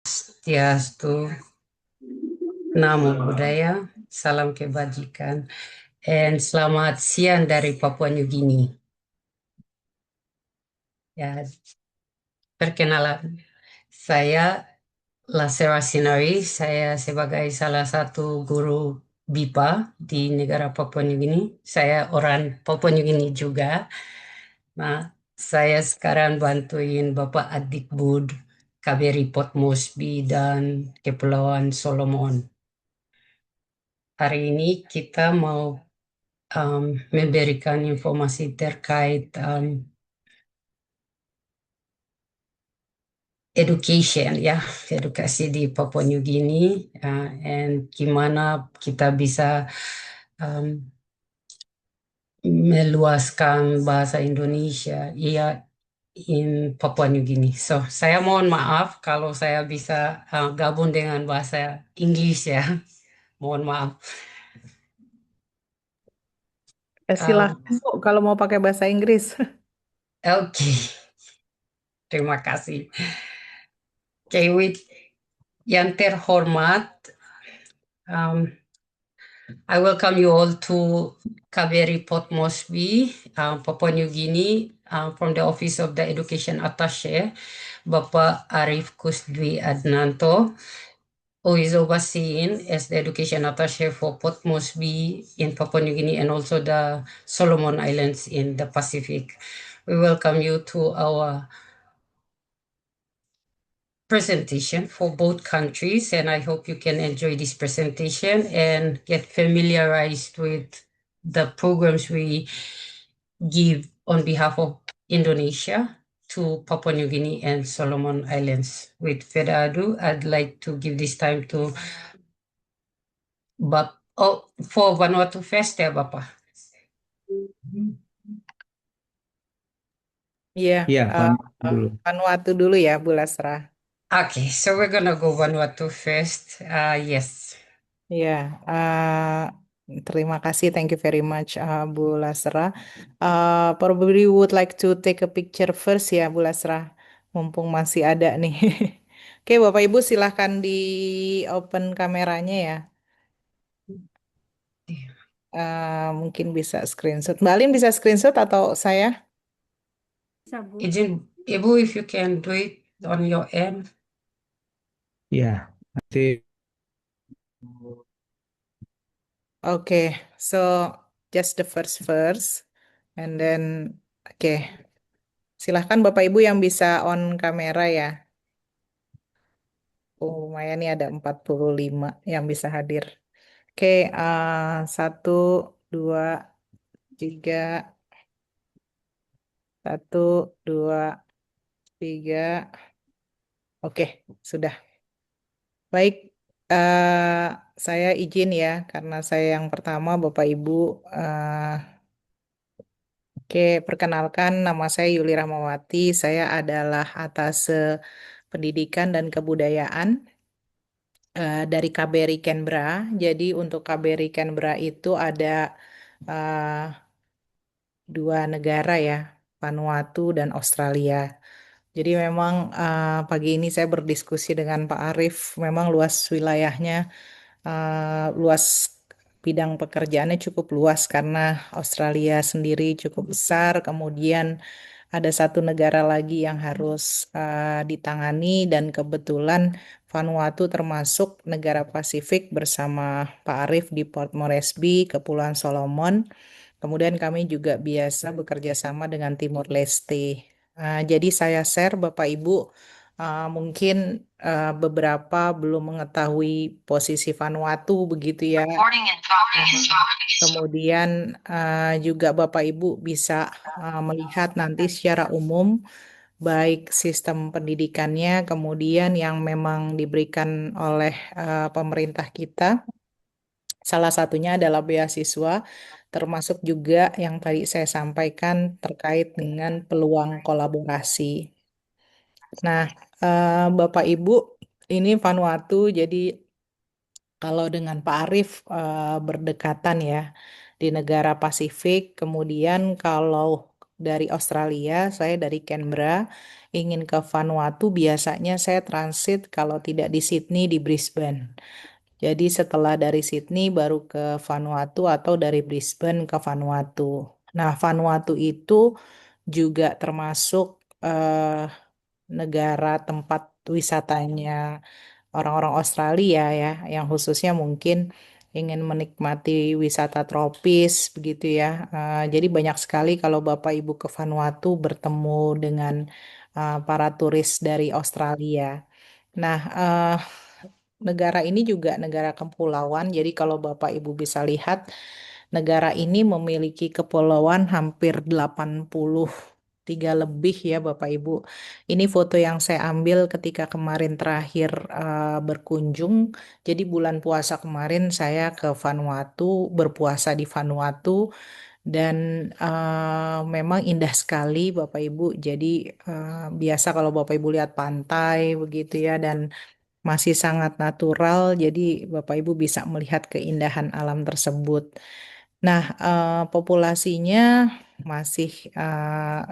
Swastiastu, Namo Buddhaya, salam kebajikan, and selamat siang dari Papua New Guinea. Ya, perkenalan, saya Lasera Sinari, saya sebagai salah satu guru BIPA di negara Papua New Guinea. Saya orang Papua New Guinea juga. Nah, saya sekarang bantuin Bapak Adikbud KBRI Port Moresby dan Kepulauan Solomon. Hari ini kita mau memberikan informasi terkait education ya, edukasi di Papua New Guinea, and gimana kita bisa um, meluaskan bahasa Indonesia ya in Papua New Guinea. So, saya mohon maaf kalau saya bisa gabung dengan bahasa Inggris ya. Mohon maaf. Um, Silahkan Bu, kalau mau pakai bahasa Inggris. Oke, terima kasih. Oke, yang terhormat, um, I welcome you all to KBRI Port Moresby, Papua New Guinea, from the Office of the Education Attaché, Bapak Arif Kusdwi Adnanto, who is overseen as the Education Attaché for Port Moresby in Papua New Guinea and also the Solomon Islands in the Pacific. We welcome you to our presentation for both countries, and I hope you can enjoy this presentation and get familiarized with the programs we give on behalf of Indonesia to Papua New Guinea and Solomon Islands. With further ado, I'd like to give this time to for Vanuatu first ya Bapak. Iya, Iya, eh, Vanuatu dulu. Vanuatu dulu ya, Bu Lasra. Okay, so we're gonna go Vanuatu first. Yes. Iya, terima kasih, thank you very much, Bu Lasra. Probably would like to take a picture first ya, Bu Lasra, mumpung masih ada nih. Oke, Bapak Ibu silahkan di open kameranya ya. Mungkin bisa screenshot. Mbak Alin bisa screenshot atau saya? Izin Ibu, if you can do it on your end. Iya, nanti Okay, so just the first, and then oke, silahkan Bapak Ibu yang bisa on kamera ya. Oh, lumayan nih ada 45 yang bisa hadir. Oke, satu, dua, tiga, satu, dua, tiga. Oke, sudah. Baik, saya izin ya, karena saya yang pertama, Bapak Ibu. Oke, perkenalkan nama saya Yuli Rahmawati. Saya adalah Atase Pendidikan dan Kebudayaan dari KBRI Canberra. Jadi untuk KBRI Canberra itu ada eh, dua negara ya, Vanuatu dan Australia. Jadi memang pagi ini saya berdiskusi dengan Pak Arief, memang luas wilayahnya, luas bidang pekerjaannya cukup luas karena Australia sendiri cukup besar, kemudian ada satu negara lagi yang harus ditangani dan kebetulan Vanuatu termasuk negara Pasifik bersama Pak Arief di Port Moresby, Kepulauan Solomon. Kemudian kami juga biasa bekerja sama dengan Timor Leste. Jadi saya share Bapak Ibu, mungkin beberapa belum mengetahui posisi Vanuatu begitu ya. Kemudian juga Bapak Ibu bisa melihat nanti secara umum baik sistem pendidikannya, kemudian yang memang diberikan oleh pemerintah kita. Salah satunya adalah beasiswa, termasuk juga yang tadi saya sampaikan terkait dengan peluang kolaborasi. Nah, Bapak Ibu, ini Vanuatu, jadi kalau dengan Pak Arief berdekatan ya di negara Pasifik, kemudian kalau dari Australia, saya dari Canberra, ingin ke Vanuatu, biasanya saya transit kalau tidak di Sydney, di Brisbane. Jadi setelah dari Sydney baru ke Vanuatu atau dari Brisbane ke Vanuatu. Nah, Vanuatu itu juga termasuk eh, negara tempat wisatanya orang-orang Australia ya, yang khususnya mungkin ingin menikmati wisata tropis begitu ya. Jadi banyak sekali kalau Bapak Ibu ke Vanuatu bertemu dengan para turis dari Australia. Nah, negara ini juga negara kepulauan. Jadi kalau Bapak Ibu bisa lihat, negara ini memiliki kepulauan hampir 83 lebih ya Bapak Ibu. Ini foto yang saya ambil ketika kemarin terakhir berkunjung. Jadi bulan puasa kemarin saya ke Vanuatu, berpuasa di Vanuatu dan memang indah sekali Bapak Ibu. Jadi biasa kalau Bapak Ibu lihat pantai begitu ya dan masih sangat natural, jadi Bapak Ibu bisa melihat keindahan alam tersebut. Nah, populasinya masih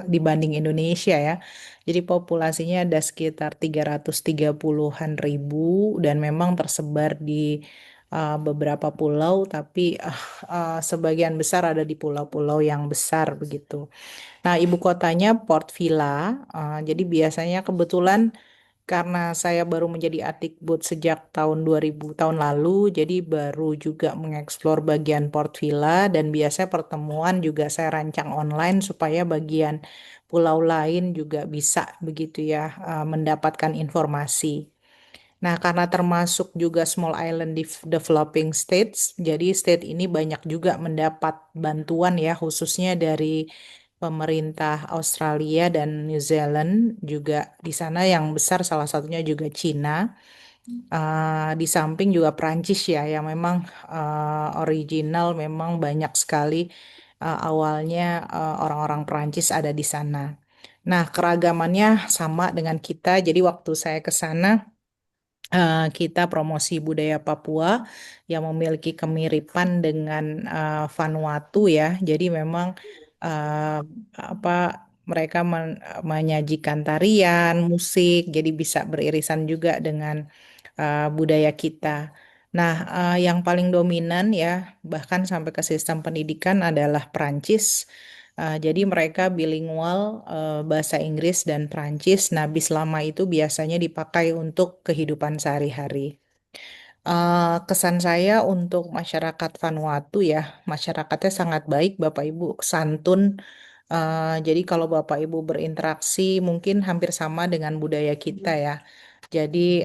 dibanding Indonesia ya. Jadi populasinya ada sekitar 330-an ribu dan memang tersebar di beberapa pulau, tapi sebagian besar ada di pulau-pulau yang besar begitu. Nah, ibu kotanya Port Vila. Jadi biasanya kebetulan karena saya baru menjadi atikbud sejak tahun 2000 tahun lalu, jadi baru juga mengeksplor bagian Port Vila dan biasanya pertemuan juga saya rancang online supaya bagian pulau lain juga bisa begitu ya mendapatkan informasi. Nah, karena termasuk juga small island developing states, jadi state ini banyak juga mendapat bantuan ya, khususnya dari pemerintah Australia dan New Zealand juga di sana yang besar salah satunya juga Cina. Di samping juga Prancis ya, yang memang original memang banyak sekali awalnya orang-orang Prancis ada di sana. Nah, keragamannya sama dengan kita. Jadi waktu saya ke sana kita promosi budaya Papua yang memiliki kemiripan dengan Vanuatu ya. Jadi memang uh, apa mereka menyajikan tarian, musik, jadi bisa beririsan juga dengan budaya kita. Nah, yang paling dominan ya, bahkan sampai ke sistem pendidikan adalah Perancis. Jadi mereka bilingual bahasa Inggris dan Prancis. Nah, bis lama itu biasanya dipakai untuk kehidupan sehari-hari. Kesan saya untuk masyarakat Vanuatu ya, masyarakatnya sangat baik, Bapak Ibu, santun. Jadi kalau Bapak Ibu berinteraksi mungkin hampir sama dengan budaya kita ya. Jadi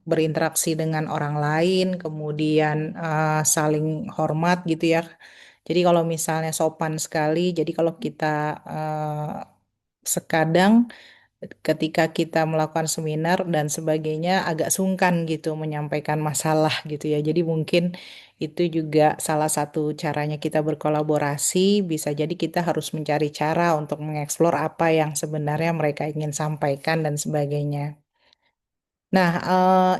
berinteraksi dengan orang lain, kemudian saling hormat gitu ya. Jadi kalau misalnya sopan sekali, jadi kalau kita sekadang ketika kita melakukan seminar dan sebagainya agak sungkan gitu menyampaikan masalah gitu ya. Jadi mungkin itu juga salah satu caranya kita berkolaborasi. Bisa jadi kita harus mencari cara untuk mengeksplor apa yang sebenarnya mereka ingin sampaikan dan sebagainya. Nah,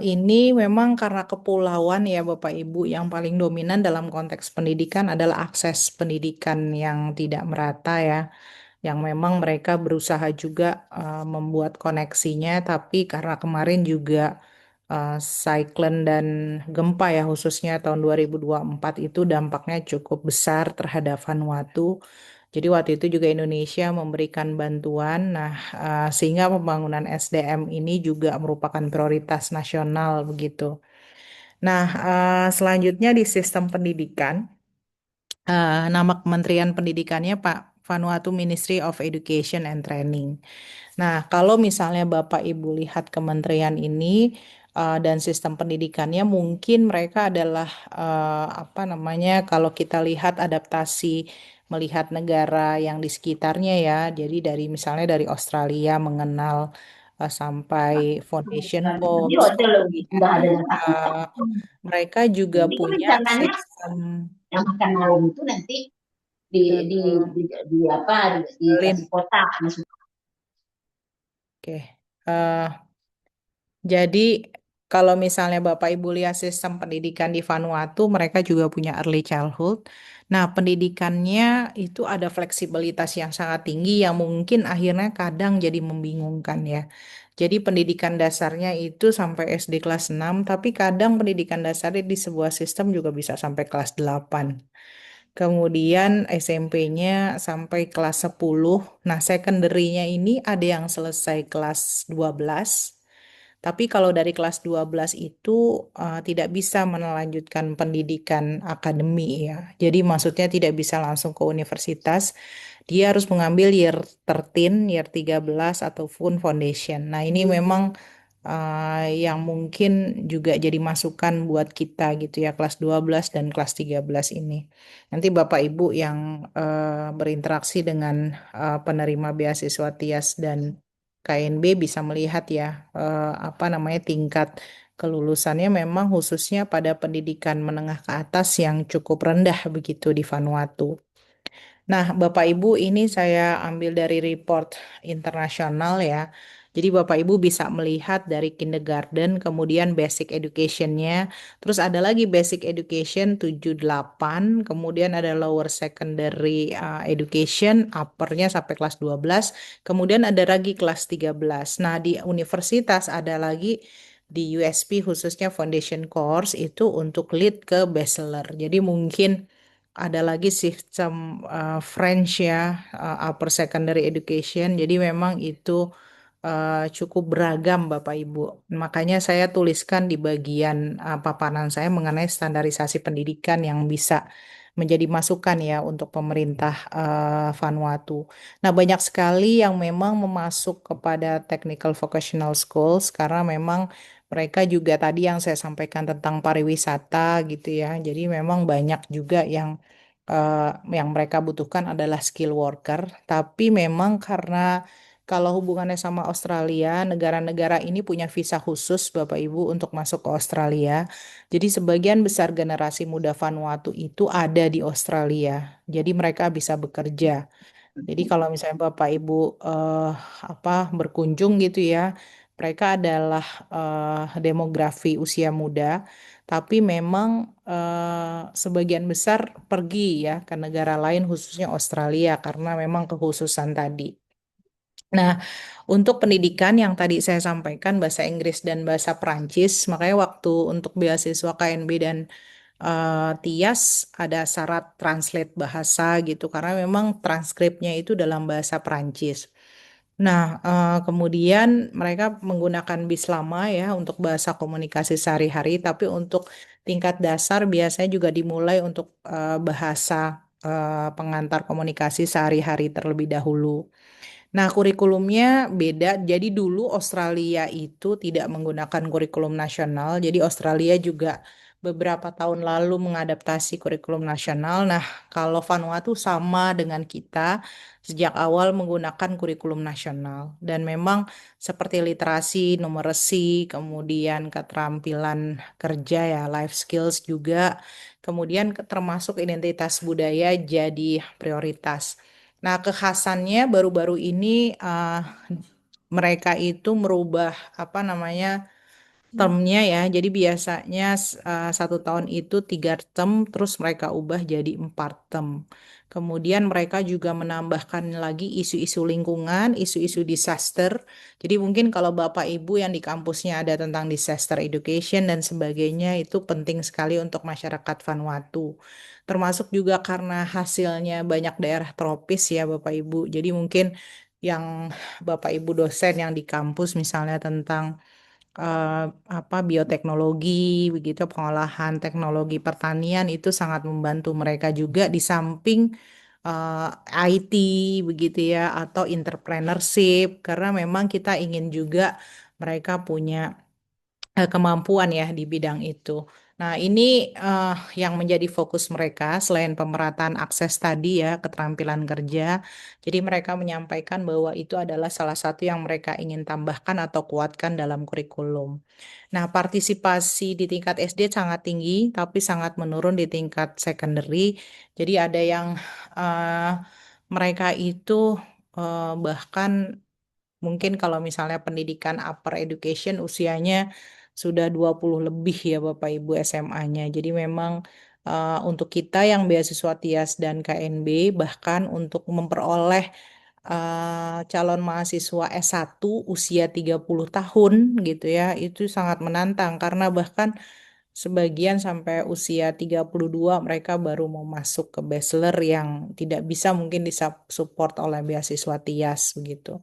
ini memang karena kepulauan ya Bapak Ibu yang paling dominan dalam konteks pendidikan adalah akses pendidikan yang tidak merata ya, yang memang mereka berusaha juga membuat koneksinya, tapi karena kemarin juga cyclone dan gempa ya khususnya tahun 2024 itu dampaknya cukup besar terhadap Vanuatu. Jadi waktu itu juga Indonesia memberikan bantuan, nah sehingga pembangunan SDM ini juga merupakan prioritas nasional begitu. Nah, selanjutnya di sistem pendidikan, nama Kementerian Pendidikannya Pak Vanuatu Ministry of Education and Training. Nah, kalau misalnya Bapak Ibu lihat kementerian ini dan sistem pendidikannya, mungkin mereka adalah apa namanya? Kalau kita lihat adaptasi melihat negara yang di sekitarnya ya, jadi dari misalnya dari Australia mengenal sampai foundation Ini course, hotel lagi, kemudian udah ada yang tak. uh, mereka juga Ini kan punya rencananya sistem yang makan malam itu nanti di di uh, di apa dikasih Lin. kotak masuk. Oke. Uh, jadi kalau misalnya Bapak Ibu lihat sistem pendidikan di Vanuatu, mereka juga punya early childhood. Nah, pendidikannya itu ada fleksibilitas yang sangat tinggi yang mungkin akhirnya kadang jadi membingungkan ya. Jadi pendidikan dasarnya itu sampai SD kelas 6, tapi kadang pendidikan dasarnya di sebuah sistem juga bisa sampai kelas 8. Kemudian SMP-nya sampai kelas 10. Nah, secondary-nya ini ada yang selesai kelas 12. Tapi kalau dari kelas 12 itu tidak bisa melanjutkan pendidikan akademi ya. Jadi maksudnya tidak bisa langsung ke universitas. Dia harus mengambil year 13, year 13 ataupun foundation. Nah, ini memang yang mungkin juga jadi masukan buat kita gitu ya, kelas 12 dan kelas 13 ini. Nanti Bapak Ibu yang berinteraksi dengan penerima beasiswa TIAS dan KNB bisa melihat ya apa namanya tingkat kelulusannya memang khususnya pada pendidikan menengah ke atas yang cukup rendah begitu di Vanuatu. Nah, Bapak Ibu, ini saya ambil dari report internasional ya. Jadi Bapak Ibu bisa melihat dari kindergarten, kemudian basic education-nya, terus ada lagi basic education 7-8, kemudian ada lower secondary education, upper-nya sampai kelas 12, kemudian ada lagi kelas 13. Nah, di universitas ada lagi di USP khususnya foundation course itu untuk lead ke bachelor. Jadi mungkin ada lagi sistem French ya, upper secondary education. Jadi memang itu cukup beragam Bapak Ibu. Makanya saya tuliskan di bagian paparan saya mengenai standarisasi pendidikan yang bisa menjadi masukan ya untuk pemerintah Vanuatu. Nah, banyak sekali yang memang memasuk kepada technical vocational schools karena memang mereka juga tadi yang saya sampaikan tentang pariwisata gitu ya. Jadi memang banyak juga yang mereka butuhkan adalah skill worker, tapi memang karena kalau hubungannya sama Australia, negara-negara ini punya visa khusus Bapak Ibu untuk masuk ke Australia. Jadi sebagian besar generasi muda Vanuatu itu ada di Australia. Jadi mereka bisa bekerja. Jadi kalau misalnya Bapak Ibu eh, apa berkunjung gitu ya, mereka adalah demografi usia muda, tapi memang sebagian besar pergi ya ke negara lain khususnya Australia karena memang kekhususan tadi. Nah, untuk pendidikan yang tadi saya sampaikan bahasa Inggris dan bahasa Perancis, makanya waktu untuk beasiswa KNB dan TIAS ada syarat translate bahasa gitu karena memang transkripnya itu dalam bahasa Perancis. Nah, kemudian mereka menggunakan Bislama ya untuk bahasa komunikasi sehari-hari, tapi untuk tingkat dasar biasanya juga dimulai untuk bahasa pengantar komunikasi sehari-hari terlebih dahulu. Nah, kurikulumnya beda. Jadi dulu Australia itu tidak menggunakan kurikulum nasional. Jadi Australia juga beberapa tahun lalu mengadaptasi kurikulum nasional. Nah, kalau Vanuatu sama dengan kita sejak awal menggunakan kurikulum nasional. Dan memang seperti literasi, numeracy, kemudian keterampilan kerja ya, life skills juga, kemudian termasuk identitas budaya jadi prioritas. Nah, kekhasannya baru-baru ini mereka itu merubah apa namanya termnya ya. Jadi biasanya 1 tahun itu 3 term, terus mereka ubah jadi 4 term. Kemudian mereka juga menambahkan lagi isu-isu lingkungan, isu-isu disaster. Jadi mungkin kalau Bapak Ibu yang di kampusnya ada tentang disaster education dan sebagainya itu penting sekali untuk masyarakat Vanuatu. Termasuk juga karena hasilnya banyak daerah tropis ya Bapak Ibu. Jadi mungkin yang Bapak Ibu dosen yang di kampus misalnya tentang eh, apa bioteknologi begitu pengolahan teknologi pertanian itu sangat membantu mereka juga di samping eh, IT begitu ya atau entrepreneurship karena memang kita ingin juga mereka punya kemampuan ya di bidang itu. Nah, ini eh, yang menjadi fokus mereka selain pemerataan akses tadi ya, keterampilan kerja. Jadi mereka menyampaikan bahwa itu adalah salah satu yang mereka ingin tambahkan atau kuatkan dalam kurikulum. Nah, partisipasi di tingkat SD sangat tinggi, tapi sangat menurun di tingkat secondary. Jadi ada yang eh, mereka itu bahkan mungkin kalau misalnya pendidikan upper education usianya sudah 20 lebih ya Bapak Ibu SMA-nya. Jadi memang untuk kita yang beasiswa TIAS dan KNB, bahkan untuk memperoleh calon mahasiswa S1 usia 30 tahun gitu ya, itu sangat menantang karena bahkan sebagian sampai usia 32 mereka baru mau masuk ke bachelor yang tidak bisa mungkin disupport oleh beasiswa TIAS begitu.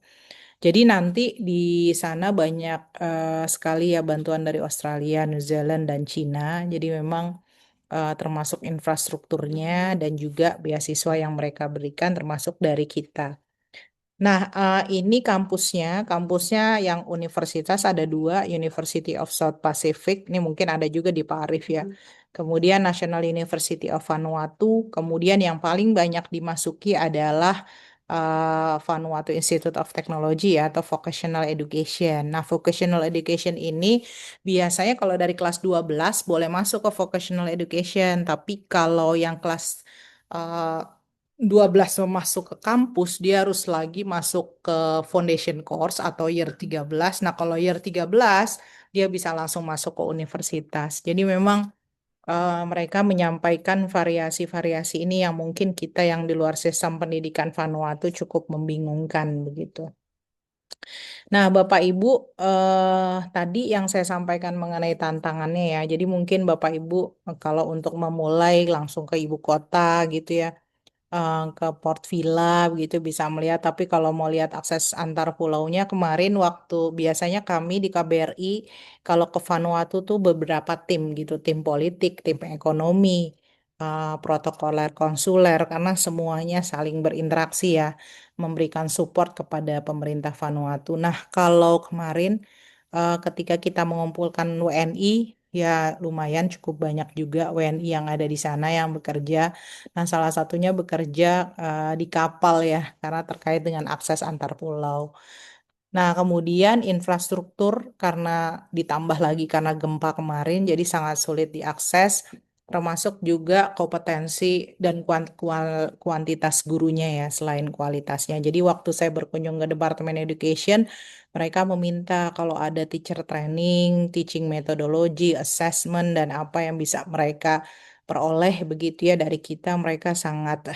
Jadi nanti di sana banyak sekali ya bantuan dari Australia, New Zealand, dan Cina. Jadi memang termasuk infrastrukturnya dan juga beasiswa yang mereka berikan termasuk dari kita. Nah, ini kampusnya yang universitas ada dua, University of South Pacific, ini mungkin ada juga di Pak Arif ya. Kemudian National University of Vanuatu, kemudian yang paling banyak dimasuki adalah Vanuatu Institute of Technology ya, atau Vocational Education. Nah, Vocational Education ini biasanya kalau dari kelas 12 boleh masuk ke Vocational Education, tapi kalau yang kelas uh, 12 mau masuk ke kampus, dia harus lagi masuk ke foundation course atau year 13. Nah, kalau year 13, dia bisa langsung masuk ke universitas. Jadi memang mereka menyampaikan variasi-variasi ini yang mungkin kita yang di luar sistem pendidikan Vanuatu cukup membingungkan begitu. Nah, Bapak Ibu, tadi yang saya sampaikan mengenai tantangannya ya. Jadi mungkin Bapak Ibu kalau untuk memulai langsung ke ibu kota gitu ya, ke Port Vila begitu bisa melihat. Tapi kalau mau lihat akses antar pulaunya kemarin waktu biasanya kami di KBRI kalau ke Vanuatu tuh beberapa tim gitu, tim politik, tim ekonomi, protokoler, konsuler karena semuanya saling berinteraksi ya, memberikan support kepada pemerintah Vanuatu. Nah, kalau kemarin ketika kita mengumpulkan WNI ya lumayan cukup banyak juga WNI yang ada di sana yang bekerja. Nah, salah satunya bekerja di kapal ya, karena terkait dengan akses antar pulau. Nah, kemudian infrastruktur karena ditambah lagi karena gempa kemarin, jadi sangat sulit diakses, termasuk juga kompetensi dan kuantitas gurunya ya, selain kualitasnya. Jadi waktu saya berkunjung ke Departemen Education, mereka meminta kalau ada teacher training, teaching methodology, assessment, dan apa yang bisa mereka peroleh begitu ya dari kita, mereka sangat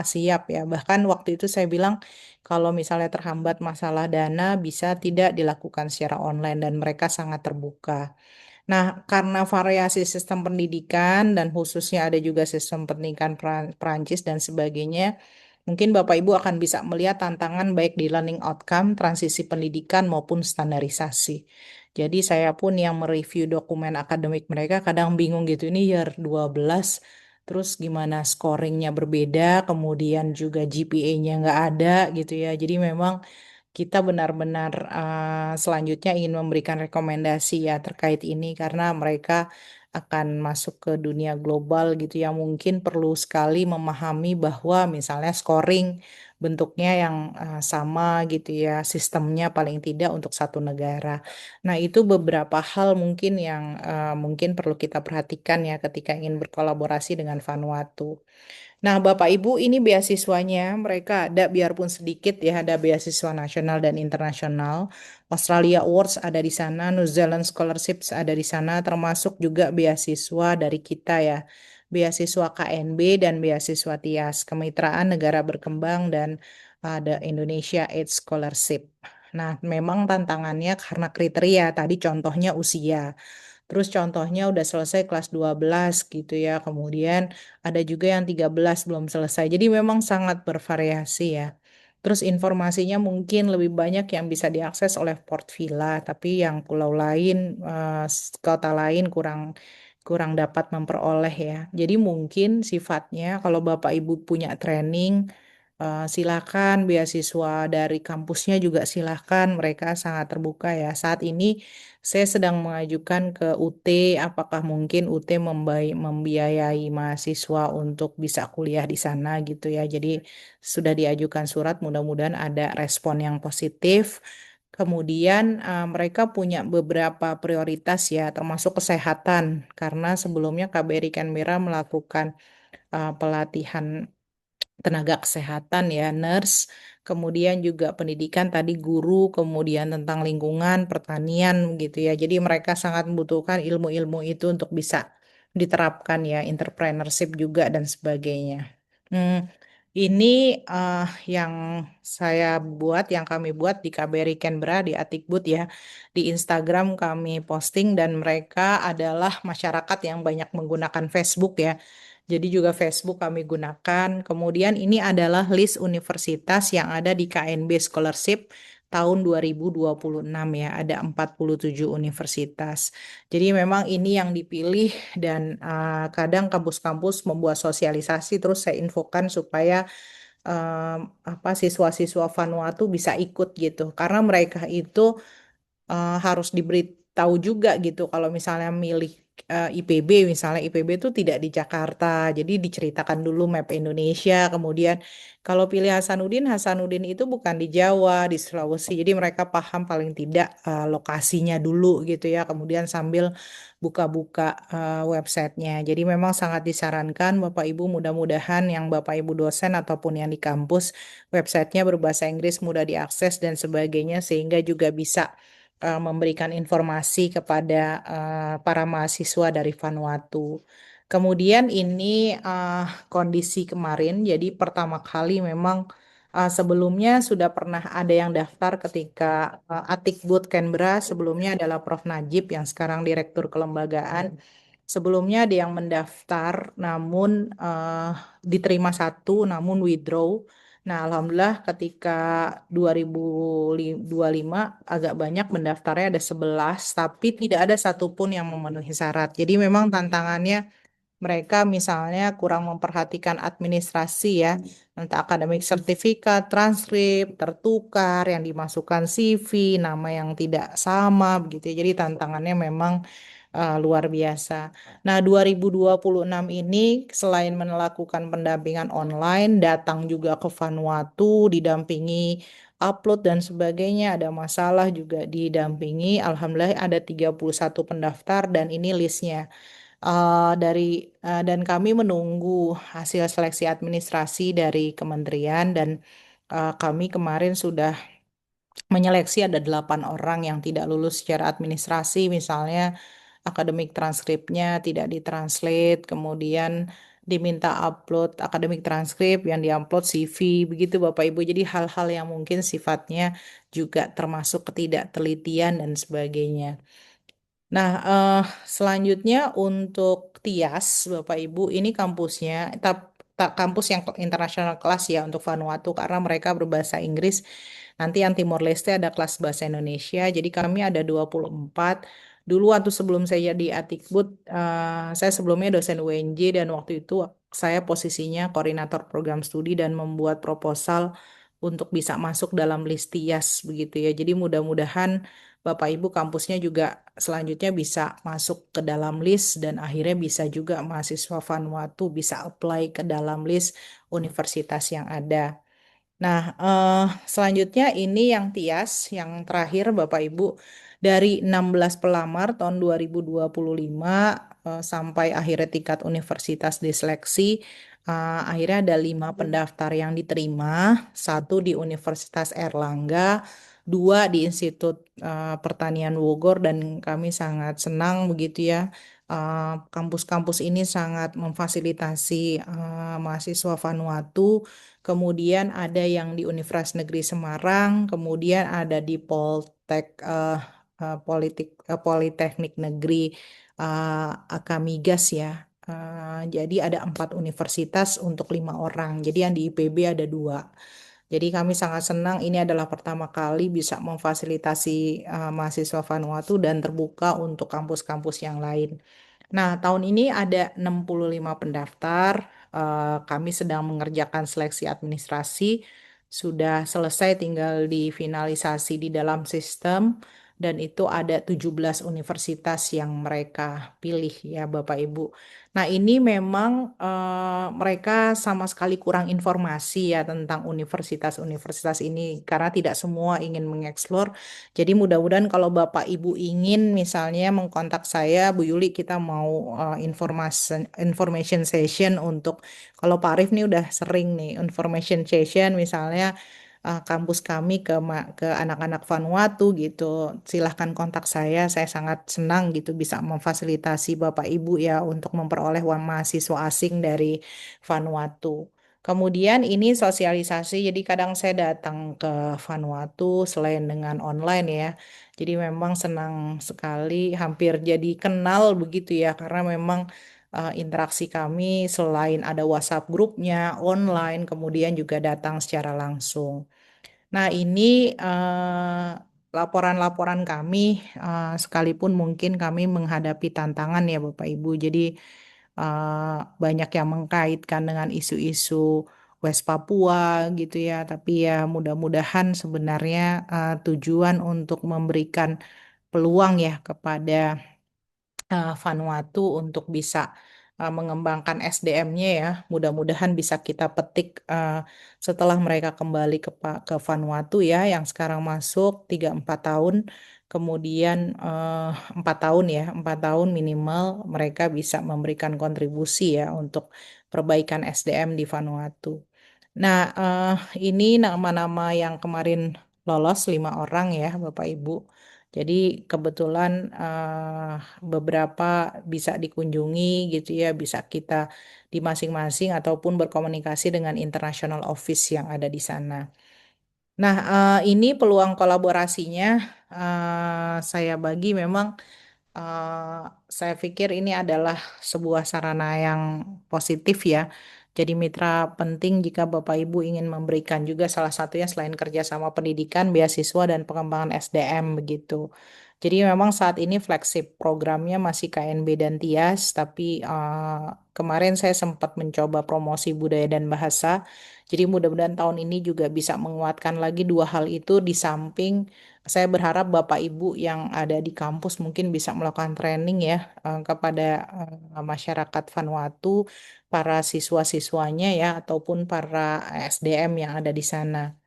siap ya. Bahkan waktu itu saya bilang, kalau misalnya terhambat masalah dana, bisa tidak dilakukan secara online dan mereka sangat terbuka. Nah, karena variasi sistem pendidikan dan khususnya ada juga sistem pendidikan Perancis dan sebagainya, mungkin Bapak Ibu akan bisa melihat tantangan baik di learning outcome, transisi pendidikan maupun standarisasi. Jadi saya pun yang mereview dokumen akademik mereka kadang bingung gitu, ini year 12, terus gimana scoringnya berbeda, kemudian juga GPA-nya nggak ada gitu ya. Jadi memang kita benar-benar selanjutnya ingin memberikan rekomendasi ya terkait ini karena mereka akan masuk ke dunia global gitu yang mungkin perlu sekali memahami bahwa misalnya scoring bentuknya yang sama gitu ya, sistemnya paling tidak untuk satu negara. Nah, itu beberapa hal mungkin yang mungkin perlu kita perhatikan ya ketika ingin berkolaborasi dengan Vanuatu. Nah, Bapak Ibu, ini beasiswanya mereka ada biarpun sedikit ya, ada beasiswa nasional dan internasional. Australia Awards ada di sana, New Zealand Scholarships ada di sana, termasuk juga beasiswa dari kita ya. Beasiswa KNB dan beasiswa TIAS, Kemitraan Negara Berkembang dan ada Indonesia Aid Scholarship. Nah, memang tantangannya karena kriteria, tadi contohnya usia. Terus contohnya udah selesai kelas 12 gitu ya. Kemudian ada juga yang 13 belum selesai. Jadi memang sangat bervariasi ya. Terus informasinya mungkin lebih banyak yang bisa diakses oleh Port Vila, tapi yang pulau lain, kota lain kurang kurang dapat memperoleh ya. Jadi mungkin sifatnya kalau Bapak Ibu punya training, silakan beasiswa dari kampusnya juga silakan, mereka sangat terbuka ya. Saat ini saya sedang mengajukan ke UT, apakah mungkin UT membiayai mahasiswa untuk bisa kuliah di sana gitu ya. Jadi sudah diajukan surat, mudah-mudahan ada respon yang positif. Kemudian mereka punya beberapa prioritas ya, termasuk kesehatan, karena sebelumnya KBRI Canberra melakukan pelatihan tenaga kesehatan ya, nurse, kemudian juga pendidikan tadi guru, kemudian tentang lingkungan, pertanian gitu ya. Jadi mereka sangat membutuhkan ilmu-ilmu itu untuk bisa diterapkan ya, entrepreneurship juga dan sebagainya. Hmm, ini yang yang kami buat di KBRI Canberra, di Atikbud ya. Di Instagram kami posting dan mereka adalah masyarakat yang banyak menggunakan Facebook ya. Jadi juga Facebook kami gunakan. Kemudian ini adalah list universitas yang ada di KNB Scholarship tahun 2026 ya. Ada 47 universitas. Jadi memang ini yang dipilih dan kadang kampus-kampus membuat sosialisasi terus saya infokan supaya siswa-siswa Vanuatu bisa ikut gitu. Karena mereka itu harus diberitahu juga gitu kalau misalnya milih IPB, misalnya IPB itu tidak di Jakarta, jadi diceritakan dulu map Indonesia. Kemudian kalau pilih Hasanuddin itu bukan di Jawa, di Sulawesi, jadi mereka paham paling tidak lokasinya dulu gitu ya. Kemudian sambil buka-buka websitenya. Jadi memang sangat disarankan Bapak Ibu, mudah-mudahan yang Bapak Ibu dosen ataupun yang di kampus websitenya berbahasa Inggris mudah diakses dan sebagainya sehingga juga bisa memberikan informasi kepada para mahasiswa dari Vanuatu. Kemudian ini kondisi kemarin, jadi pertama kali memang sebelumnya sudah pernah ada yang daftar ketika Atikbud Canberra, sebelumnya adalah Prof. Najib yang sekarang Direktur Kelembagaan. Sebelumnya ada yang mendaftar namun diterima satu namun withdraw. Nah, alhamdulillah ketika 2025 agak banyak mendaftarnya ada 11, tapi tidak ada satupun yang memenuhi syarat. Jadi memang tantangannya mereka misalnya kurang memperhatikan administrasi ya, entah akademik sertifikat, transkrip, tertukar, yang dimasukkan CV, nama yang tidak sama begitu ya. Jadi tantangannya memang luar biasa. Nah, 2026 ini selain melakukan pendampingan online, datang juga ke Vanuatu, didampingi upload dan sebagainya, ada masalah juga didampingi. Alhamdulillah ada 31 pendaftar dan ini listnya. Dan kami menunggu hasil seleksi administrasi dari kementerian dan kami kemarin sudah menyeleksi ada 8 orang yang tidak lulus secara administrasi, misalnya akademik transkripnya tidak ditranslate, kemudian diminta upload akademik transkrip yang diupload CV, begitu Bapak Ibu. Jadi hal-hal yang mungkin sifatnya juga termasuk ketidaktelitian dan sebagainya. Nah, selanjutnya untuk TIAS, Bapak Ibu, ini kampusnya, kampus yang internasional kelas ya untuk Vanuatu karena mereka berbahasa Inggris. Nanti yang Timor Leste ada kelas bahasa Indonesia. Jadi kami ada 24. Dulu waktu sebelum saya jadi Atikbud, saya sebelumnya dosen UNJ dan waktu itu saya posisinya koordinator program studi dan membuat proposal untuk bisa masuk dalam list TIAS begitu ya. Jadi mudah-mudahan Bapak Ibu kampusnya juga selanjutnya bisa masuk ke dalam list dan akhirnya bisa juga mahasiswa Vanuatu bisa apply ke dalam list universitas yang ada. Nah, selanjutnya ini yang TIAS yang terakhir Bapak Ibu dari 16 pelamar tahun 2025 sampai akhirnya tingkat universitas diseleksi, akhirnya ada 5 pendaftar yang diterima, satu di Universitas Erlangga, dua di Institut Pertanian Bogor dan kami sangat senang begitu ya. Kampus-kampus ini sangat memfasilitasi mahasiswa Vanuatu. Kemudian ada yang di Universitas Negeri Semarang, kemudian ada di Politeknik Negeri Akamigas ya. Jadi ada 4 universitas untuk 5 orang. Jadi yang di IPB ada 2. Jadi kami sangat senang ini adalah pertama kali bisa memfasilitasi mahasiswa Vanuatu dan terbuka untuk kampus-kampus yang lain. Nah, tahun ini ada 65 pendaftar. Kami sedang mengerjakan seleksi administrasi. Sudah selesai tinggal difinalisasi di dalam sistem. Dan itu ada 17 universitas yang mereka pilih ya Bapak Ibu. Nah, ini memang mereka sama sekali kurang informasi ya tentang universitas-universitas ini karena tidak semua ingin mengeksplor. Jadi mudah-mudahan kalau Bapak Ibu ingin misalnya mengkontak saya, Bu Yuli, kita mau information session untuk kalau Pak Arif nih udah sering nih information session misalnya kampus kami ke anak-anak Vanuatu gitu. Silahkan kontak saya sangat senang gitu bisa memfasilitasi Bapak Ibu ya untuk memperoleh mahasiswa asing dari Vanuatu. Kemudian ini sosialisasi, jadi kadang saya datang ke Vanuatu selain dengan online ya. Jadi memang senang sekali, hampir jadi kenal begitu ya, karena memang interaksi kami selain ada WhatsApp grupnya, online, kemudian juga datang secara langsung. Nah, ini laporan-laporan kami, sekalipun mungkin kami menghadapi tantangan ya Bapak Ibu. Jadi banyak yang mengkaitkan dengan isu-isu West Papua gitu ya. Tapi ya mudah-mudahan sebenarnya tujuan untuk memberikan peluang ya kepada Vanuatu untuk bisa mengembangkan SDM-nya ya. Mudah-mudahan bisa kita petik setelah mereka kembali ke Vanuatu ya, yang sekarang masuk 3-4 tahun, kemudian 4 tahun ya, 4 tahun minimal mereka bisa memberikan kontribusi ya untuk perbaikan SDM di Vanuatu. Nah, ini nama-nama yang kemarin lolos 5 orang ya, Bapak Ibu. Jadi kebetulan beberapa bisa dikunjungi gitu ya, bisa kita di masing-masing ataupun berkomunikasi dengan international office yang ada di sana. Nah, ini peluang kolaborasinya saya bagi memang eh, saya pikir ini adalah sebuah sarana yang positif ya. Jadi mitra penting jika Bapak Ibu ingin memberikan juga salah satunya selain kerjasama pendidikan, beasiswa dan pengembangan SDM begitu. Jadi memang saat ini flagship programnya masih KNB dan TIAS, tapi kemarin saya sempat mencoba promosi budaya dan bahasa. Jadi mudah-mudahan tahun ini juga bisa menguatkan lagi dua hal itu di samping saya berharap Bapak Ibu yang ada di kampus mungkin bisa melakukan training ya kepada masyarakat Vanuatu, para siswa-siswanya ya, ataupun para SDM yang ada di sana.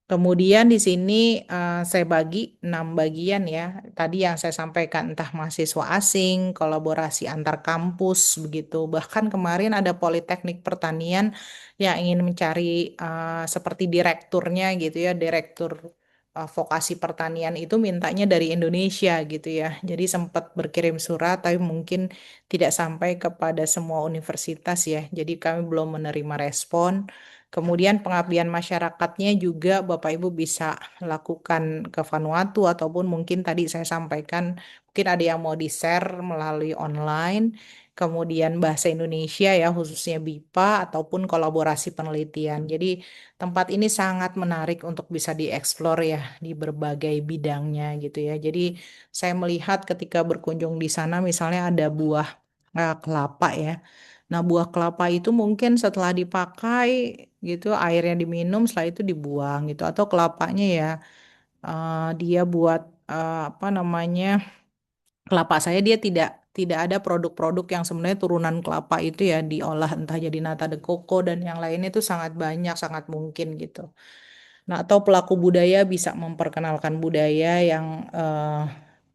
Kemudian di sini saya bagi 6 bagian ya. Tadi yang saya sampaikan entah mahasiswa asing, kolaborasi antar kampus begitu. Bahkan kemarin ada Politeknik Pertanian yang ingin mencari seperti direkturnya gitu ya, direktur vokasi pertanian itu mintanya dari Indonesia gitu ya. Jadi sempat berkirim surat tapi mungkin tidak sampai kepada semua universitas ya. Jadi kami belum menerima respon. Kemudian pengabdian masyarakatnya juga Bapak Ibu bisa lakukan ke Vanuatu ataupun mungkin tadi saya sampaikan mungkin ada yang mau di-share melalui online. Kemudian bahasa Indonesia ya khususnya BIPA ataupun kolaborasi penelitian. Jadi tempat ini sangat menarik untuk bisa dieksplor ya di berbagai bidangnya gitu ya. Jadi saya melihat ketika berkunjung di sana misalnya ada buah kelapa ya. Nah, buah kelapa itu mungkin setelah dipakai gitu, airnya diminum, setelah itu dibuang gitu. Atau kelapanya ya, dia buat apa namanya, kelapa saya dia tidak ada produk-produk yang sebenarnya turunan kelapa itu ya diolah entah jadi nata de coco dan yang lainnya itu sangat banyak, sangat mungkin gitu. Nah, atau pelaku budaya bisa memperkenalkan budaya yang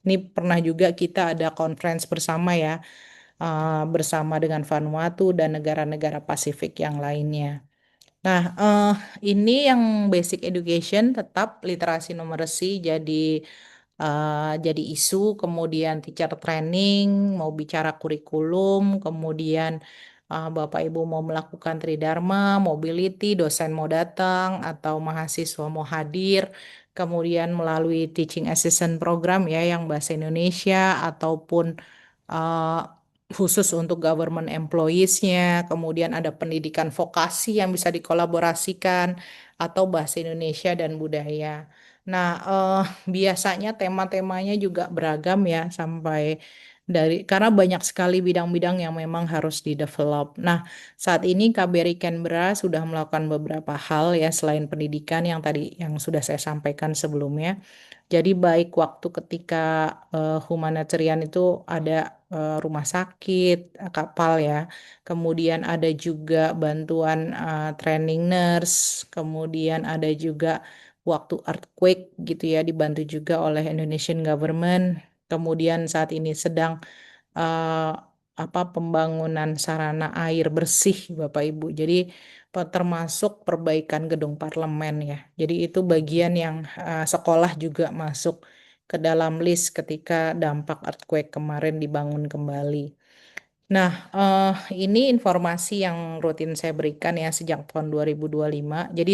ini pernah juga kita ada conference bersama ya, bersama dengan Vanuatu dan negara-negara Pasifik yang lainnya. Nah, ini yang basic education tetap literasi numeracy jadi isu, kemudian teacher training, mau bicara kurikulum, kemudian Bapak Ibu mau melakukan tridharma, mobility, dosen mau datang atau mahasiswa mau hadir, kemudian melalui teaching assistant program ya yang bahasa Indonesia ataupun uh, khusus untuk government employees-nya, kemudian ada pendidikan vokasi yang bisa dikolaborasikan atau bahasa Indonesia dan budaya. Nah, biasanya tema-temanya juga beragam ya sampai karena banyak sekali bidang-bidang yang memang harus di-develop. Nah, saat ini KBRI Canberra sudah melakukan beberapa hal ya selain pendidikan yang tadi yang sudah saya sampaikan sebelumnya. Jadi baik waktu ketika humanitarian itu ada rumah sakit, kapal ya. Kemudian ada juga bantuan training nurse, kemudian ada juga waktu earthquake gitu ya dibantu juga oleh Indonesian government. Kemudian saat ini sedang uh, pembangunan sarana air bersih Bapak Ibu. Jadi termasuk perbaikan gedung parlemen ya. Jadi itu bagian yang sekolah juga masuk ke dalam list ketika dampak earthquake kemarin dibangun kembali. Nah, ini informasi yang rutin saya berikan ya sejak tahun 2025. Jadi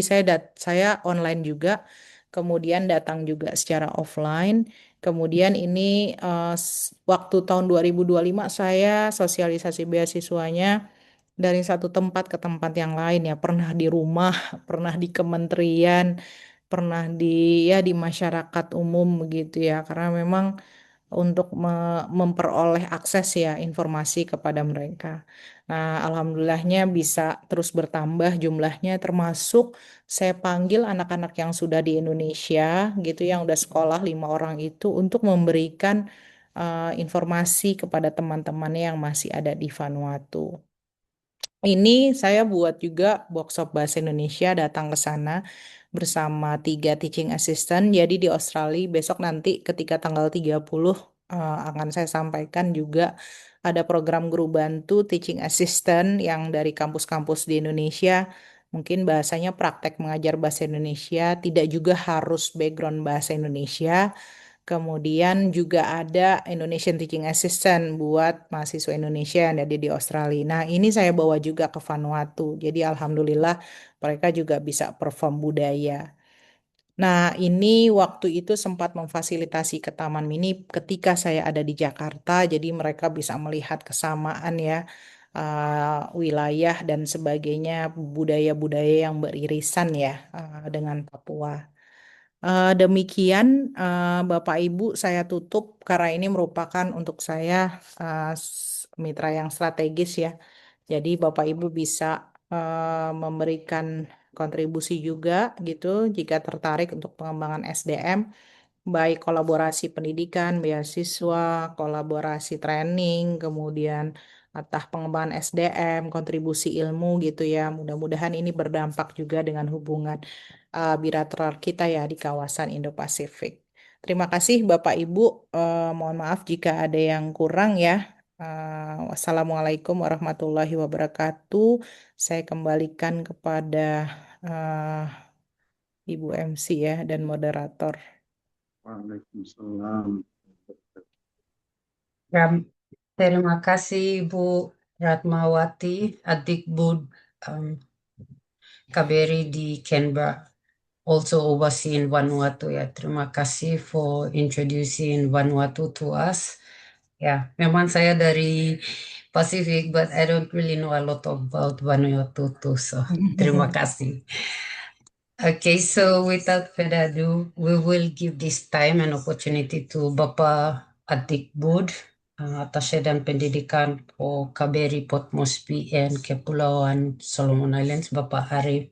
saya online juga, kemudian datang juga secara offline. Kemudian ini waktu tahun 2025 saya sosialisasi beasiswanya dari satu tempat ke tempat yang lain ya. Pernah di rumah, pernah di kementerian, pernah di masyarakat umum begitu ya. Karena memang untuk memperoleh akses ya informasi kepada mereka. Nah, alhamdulillahnya bisa terus bertambah jumlahnya termasuk saya panggil anak-anak yang sudah di Indonesia gitu yang udah sekolah 5 orang itu untuk memberikan informasi kepada teman-temannya yang masih ada di Vanuatu. Ini saya buat juga workshop bahasa Indonesia datang ke sana bersama 3 teaching assistant. Jadi di Australia besok nanti ketika tanggal 30 akan saya sampaikan juga ada program guru bantu teaching assistant yang dari kampus-kampus di Indonesia. Mungkin bahasanya praktek mengajar bahasa Indonesia, tidak juga harus background bahasa Indonesia. Kemudian juga ada Indonesian Teaching Assistant buat mahasiswa Indonesia yang ada di Australia. Nah, ini saya bawa juga ke Vanuatu. Jadi alhamdulillah mereka juga bisa perform budaya. Nah, ini waktu itu sempat memfasilitasi ke Taman Mini ketika saya ada di Jakarta. Jadi mereka bisa melihat kesamaan ya wilayah dan sebagainya budaya-budaya yang beririsan ya dengan Papua. Demikian, Bapak Ibu, saya tutup karena ini merupakan untuk saya mitra yang strategis ya. Jadi Bapak Ibu bisa memberikan kontribusi juga gitu jika tertarik untuk pengembangan SDM, baik kolaborasi pendidikan, beasiswa, kolaborasi training, kemudian atau pengembangan SDM, kontribusi ilmu gitu ya. Mudah-mudahan ini berdampak juga dengan hubungan bilateral kita ya di kawasan Indo-Pasifik. Terima kasih Bapak Ibu. Mohon maaf jika ada yang kurang ya. Wassalamualaikum warahmatullahi wabarakatuh. Saya kembalikan kepada eh, Ibu MC ya dan moderator. Waalaikumsalam. Ya, terima kasih Bu Ratmawati, Adikbud KBRI di Canberra, also overseeing Vanuatu ya. Terima kasih for introducing Vanuatu to us. Ya, memang saya dari Pasifik, but I don't really know a lot about Vanuatu too. So, terima kasih. Okay, so without further ado, we will give this time and opportunity to Bapak Adikbud, Atashe dan Pendidikan for KBRI Port Moresby and Kepulauan Solomon Islands, Bapak Arif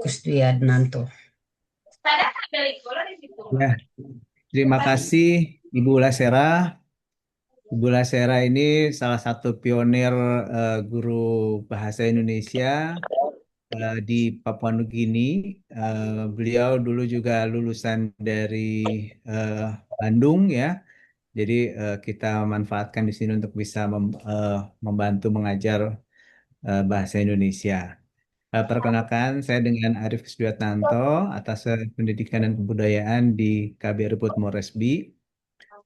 Kusdwiadnanto. Ya, terima kasih Ibu Lasera. Ibu Lasera ini salah satu pionir guru bahasa Indonesia di Papua Nugini. Beliau dulu juga lulusan dari eh, Bandung ya. Jadi kita manfaatkan di sini untuk bisa membantu mengajar bahasa Indonesia. Perkenalkan, saya dengan Arif Kusdwiatnanto atas Pendidikan dan Kebudayaan di KBRI Port Moresby.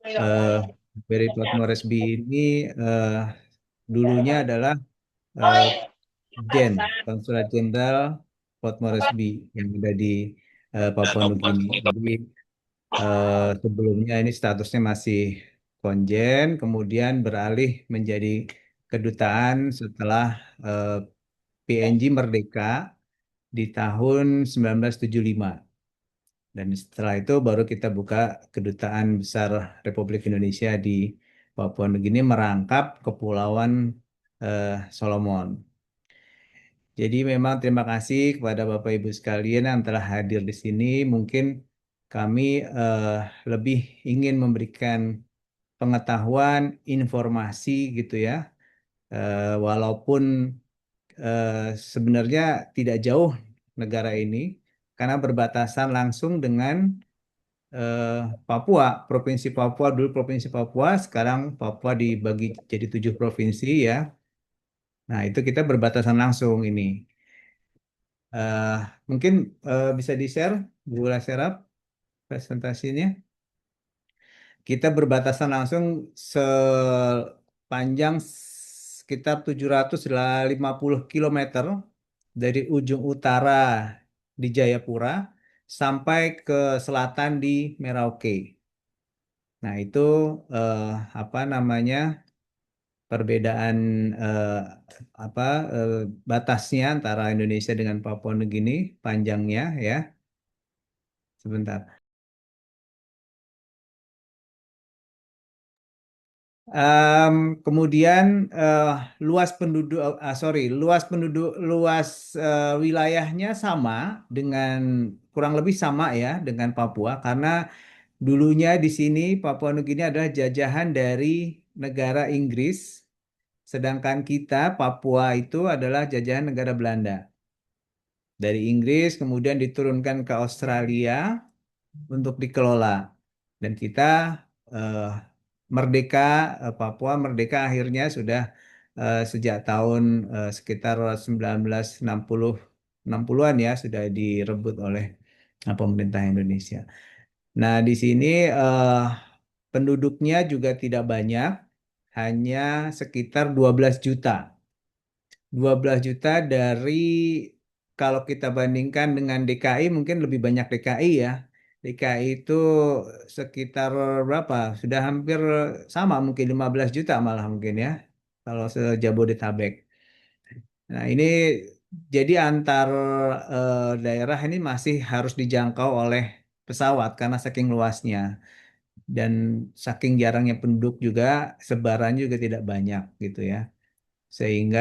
Eh, KBRI Port Moresby ini eh, dulunya adalah eh, Konsulat Jenderal Port Moresby yang ada di Papua Nugini. Jadi sebelumnya ini statusnya masih konjen, kemudian beralih menjadi kedutaan setelah eh, PNG merdeka di tahun 1975. Dan setelah itu baru kita buka Kedutaan Besar Republik Indonesia di Papua Nugini merangkap Kepulauan Solomon. Jadi memang terima kasih kepada Bapak Ibu sekalian yang telah hadir di sini. Mungkin kami eh, lebih ingin memberikan pengetahuan, informasi gitu ya. Walaupun sebenarnya tidak jauh negara ini karena berbatasan langsung dengan eh, Papua, Provinsi Papua dulu Provinsi Papua, sekarang Papua dibagi jadi 7 provinsi ya. Nah, itu kita berbatasan langsung ini. Eh, Mungkin bisa di-share Bu Laserap presentasinya. Kita berbatasan langsung sepanjang sekitar 750 kilometer dari ujung utara di Jayapura sampai ke selatan di Merauke. Nah, itu eh, apa namanya perbedaan eh, apa eh, batasnya antara Indonesia dengan Papua Nugini panjangnya ya. Sebentar. Em, Kemudian eh, luas wilayahnya sama dengan kurang lebih sama ya dengan Papua karena dulunya di sini Papua Nugini adalah jajahan dari negara Inggris, sedangkan kita Papua itu adalah jajahan negara Belanda. Dari Inggris kemudian diturunkan ke Australia untuk dikelola dan kita eh, merdeka, Papua merdeka akhirnya sudah sejak tahun sekitar 1960 60-an ya sudah direbut oleh pemerintah Indonesia. Nah, di sini penduduknya juga tidak banyak, hanya sekitar 12 juta. 12 juta dari kalau kita bandingkan dengan DKI mungkin lebih banyak DKI ya. DKI itu sekitar berapa? Sudah hampir sama mungkin 15 juta malah mungkin ya. Kalau se-Jabodetabek. Nah, ini jadi antar daerah ini masih harus dijangkau oleh pesawat karena saking luasnya dan saking jarangnya penduduk juga sebarannya juga tidak banyak gitu ya. Sehingga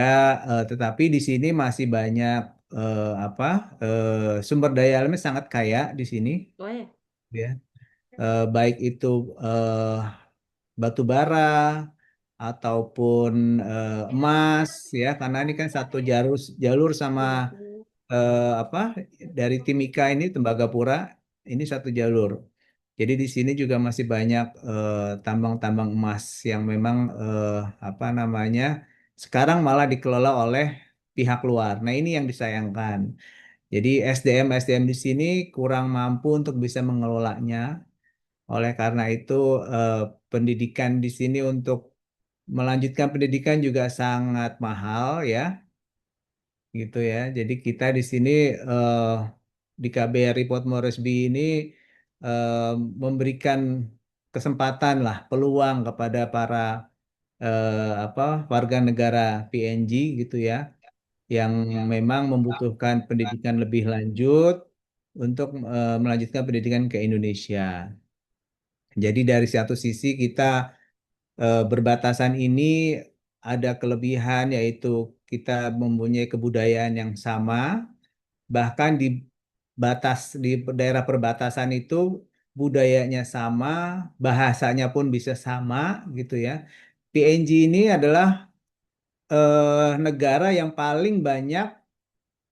tetapi di sini masih banyak sumber daya alamnya sangat kaya di sini ya. Baik itu eh, batu bara ataupun emas ya karena ini kan satu jalur jalur sama apa dari Timika ini Tembagapura ini satu jalur. Jadi di sini juga masih banyak tambang-tambang emas yang memang apa namanya sekarang malah dikelola oleh pihak luar. Nah, ini yang disayangkan. Jadi SDM di sini kurang mampu untuk bisa mengelolanya. Oleh karena itu eh, pendidikan di sini untuk melanjutkan pendidikan juga sangat mahal ya, gitu ya. Jadi kita di sini eh, di KBRI Port Moresby ini eh, memberikan kesempatan lah, peluang kepada para apa warga negara PNG gitu ya, yang memang membutuhkan pendidikan lebih lanjut untuk melanjutkan pendidikan ke Indonesia. Jadi dari satu sisi kita berbatasan ini ada kelebihan yaitu kita mempunyai kebudayaan yang sama, bahkan di di daerah perbatasan itu budayanya sama, bahasanya pun bisa sama gitu ya. PNG ini adalah negara yang paling banyak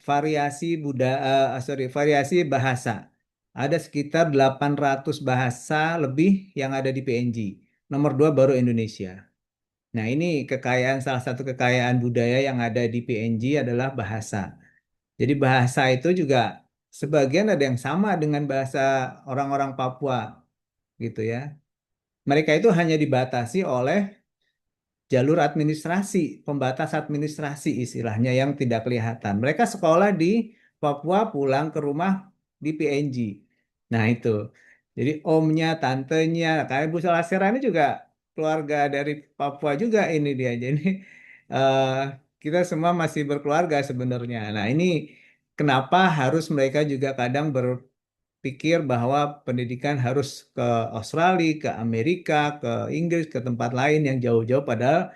variasi bahasa. Ada sekitar 800 bahasa lebih yang ada di PNG. Nomor dua baru Indonesia. Nah, ini salah satu kekayaan budaya yang ada di PNG adalah bahasa. Jadi bahasa itu juga sebagian ada yang sama dengan bahasa orang-orang Papua gitu ya. Mereka itu hanya dibatasi oleh jalur administrasi, pembatas administrasi istilahnya yang tidak kelihatan. Mereka sekolah di Papua, pulang ke rumah di PNG. Nah, itu. Jadi omnya, tantenya, kayak Bu Salasera ini juga keluarga dari Papua juga ini dia. Jadi eh, kita semua masih berkeluarga sebenarnya. Nah, ini kenapa harus mereka juga kadang berpikir bahwa pendidikan harus ke Australia, ke Amerika, ke Inggris, ke tempat lain yang jauh-jauh padahal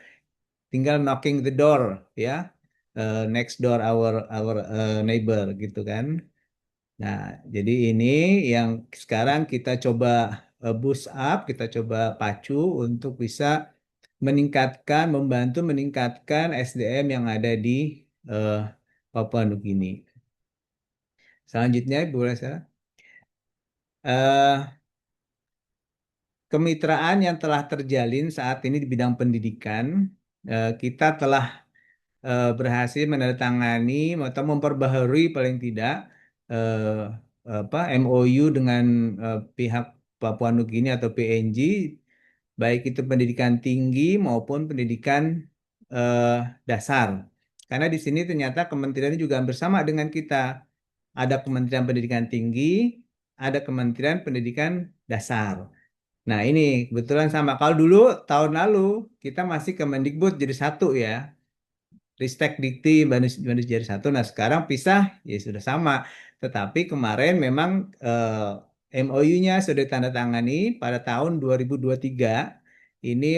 tinggal knocking the door ya. Next door our neighbor gitu kan. Nah, jadi ini yang sekarang kita coba boost up, kita coba pacu untuk bisa membantu meningkatkan SDM yang ada di eh, Papua Nugini. Selanjutnya, Bu Lesa. kemitraan yang telah terjalin saat ini di bidang pendidikan, kita telah berhasil menandatangani atau memperbaharui paling tidak eh, MOU dengan pihak Papua Nugini atau PNG, baik itu pendidikan tinggi maupun pendidikan eh, dasar. Karena di sini ternyata kementerian juga hampir sama dengan kita. Ada Kementerian Pendidikan Tinggi, ada Kementerian Pendidikan Dasar. Nah, ini kebetulan sama. Kalau dulu tahun lalu kita masih Kemendikbud jadi satu ya. Ristek Dikti Bandus jadi satu. Nah, sekarang pisah ya sudah sama. Tetapi kemarin memang MOU-nya sudah ditandatangani pada tahun 2023. Ini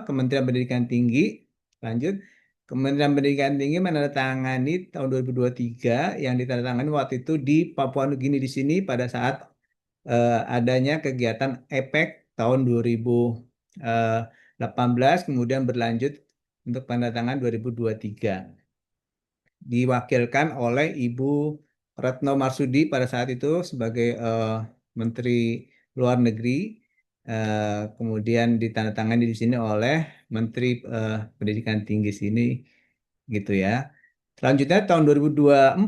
Kementerian Pendidikan Tinggi lanjut Kementerian Pendidikan Tinggi menandatangani tahun 2023 yang ditandatangani waktu itu di Papua Nugini di sini pada saat adanya kegiatan EPEC tahun 2018 kemudian berlanjut untuk pendatangan 2023. Diwakilkan oleh Ibu Retno Marsudi pada saat itu sebagai Menteri Luar Negeri, kemudian ditandatangani di sini oleh Menteri Pendidikan Tinggi sini, gitu ya. Selanjutnya tahun 2024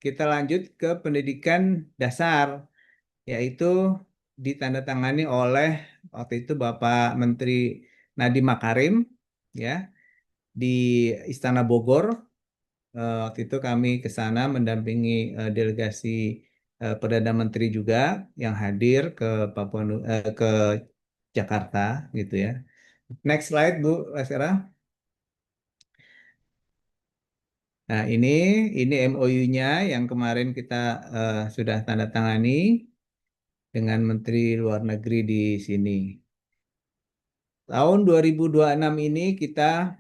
kita lanjut ke pendidikan dasar, yaitu ditandatangani oleh waktu itu Bapak Menteri Nadiem Makarim, ya, di Istana Bogor. Waktu itu kami ke sana mendampingi delegasi Perdana Menteri juga yang hadir ke ke Jakarta, gitu ya. Next slide, Bu Lasera. Nah, ini MOU-nya yang kemarin kita sudah tanda tangani dengan Menteri Luar Negeri di sini. Tahun 2026 ini kita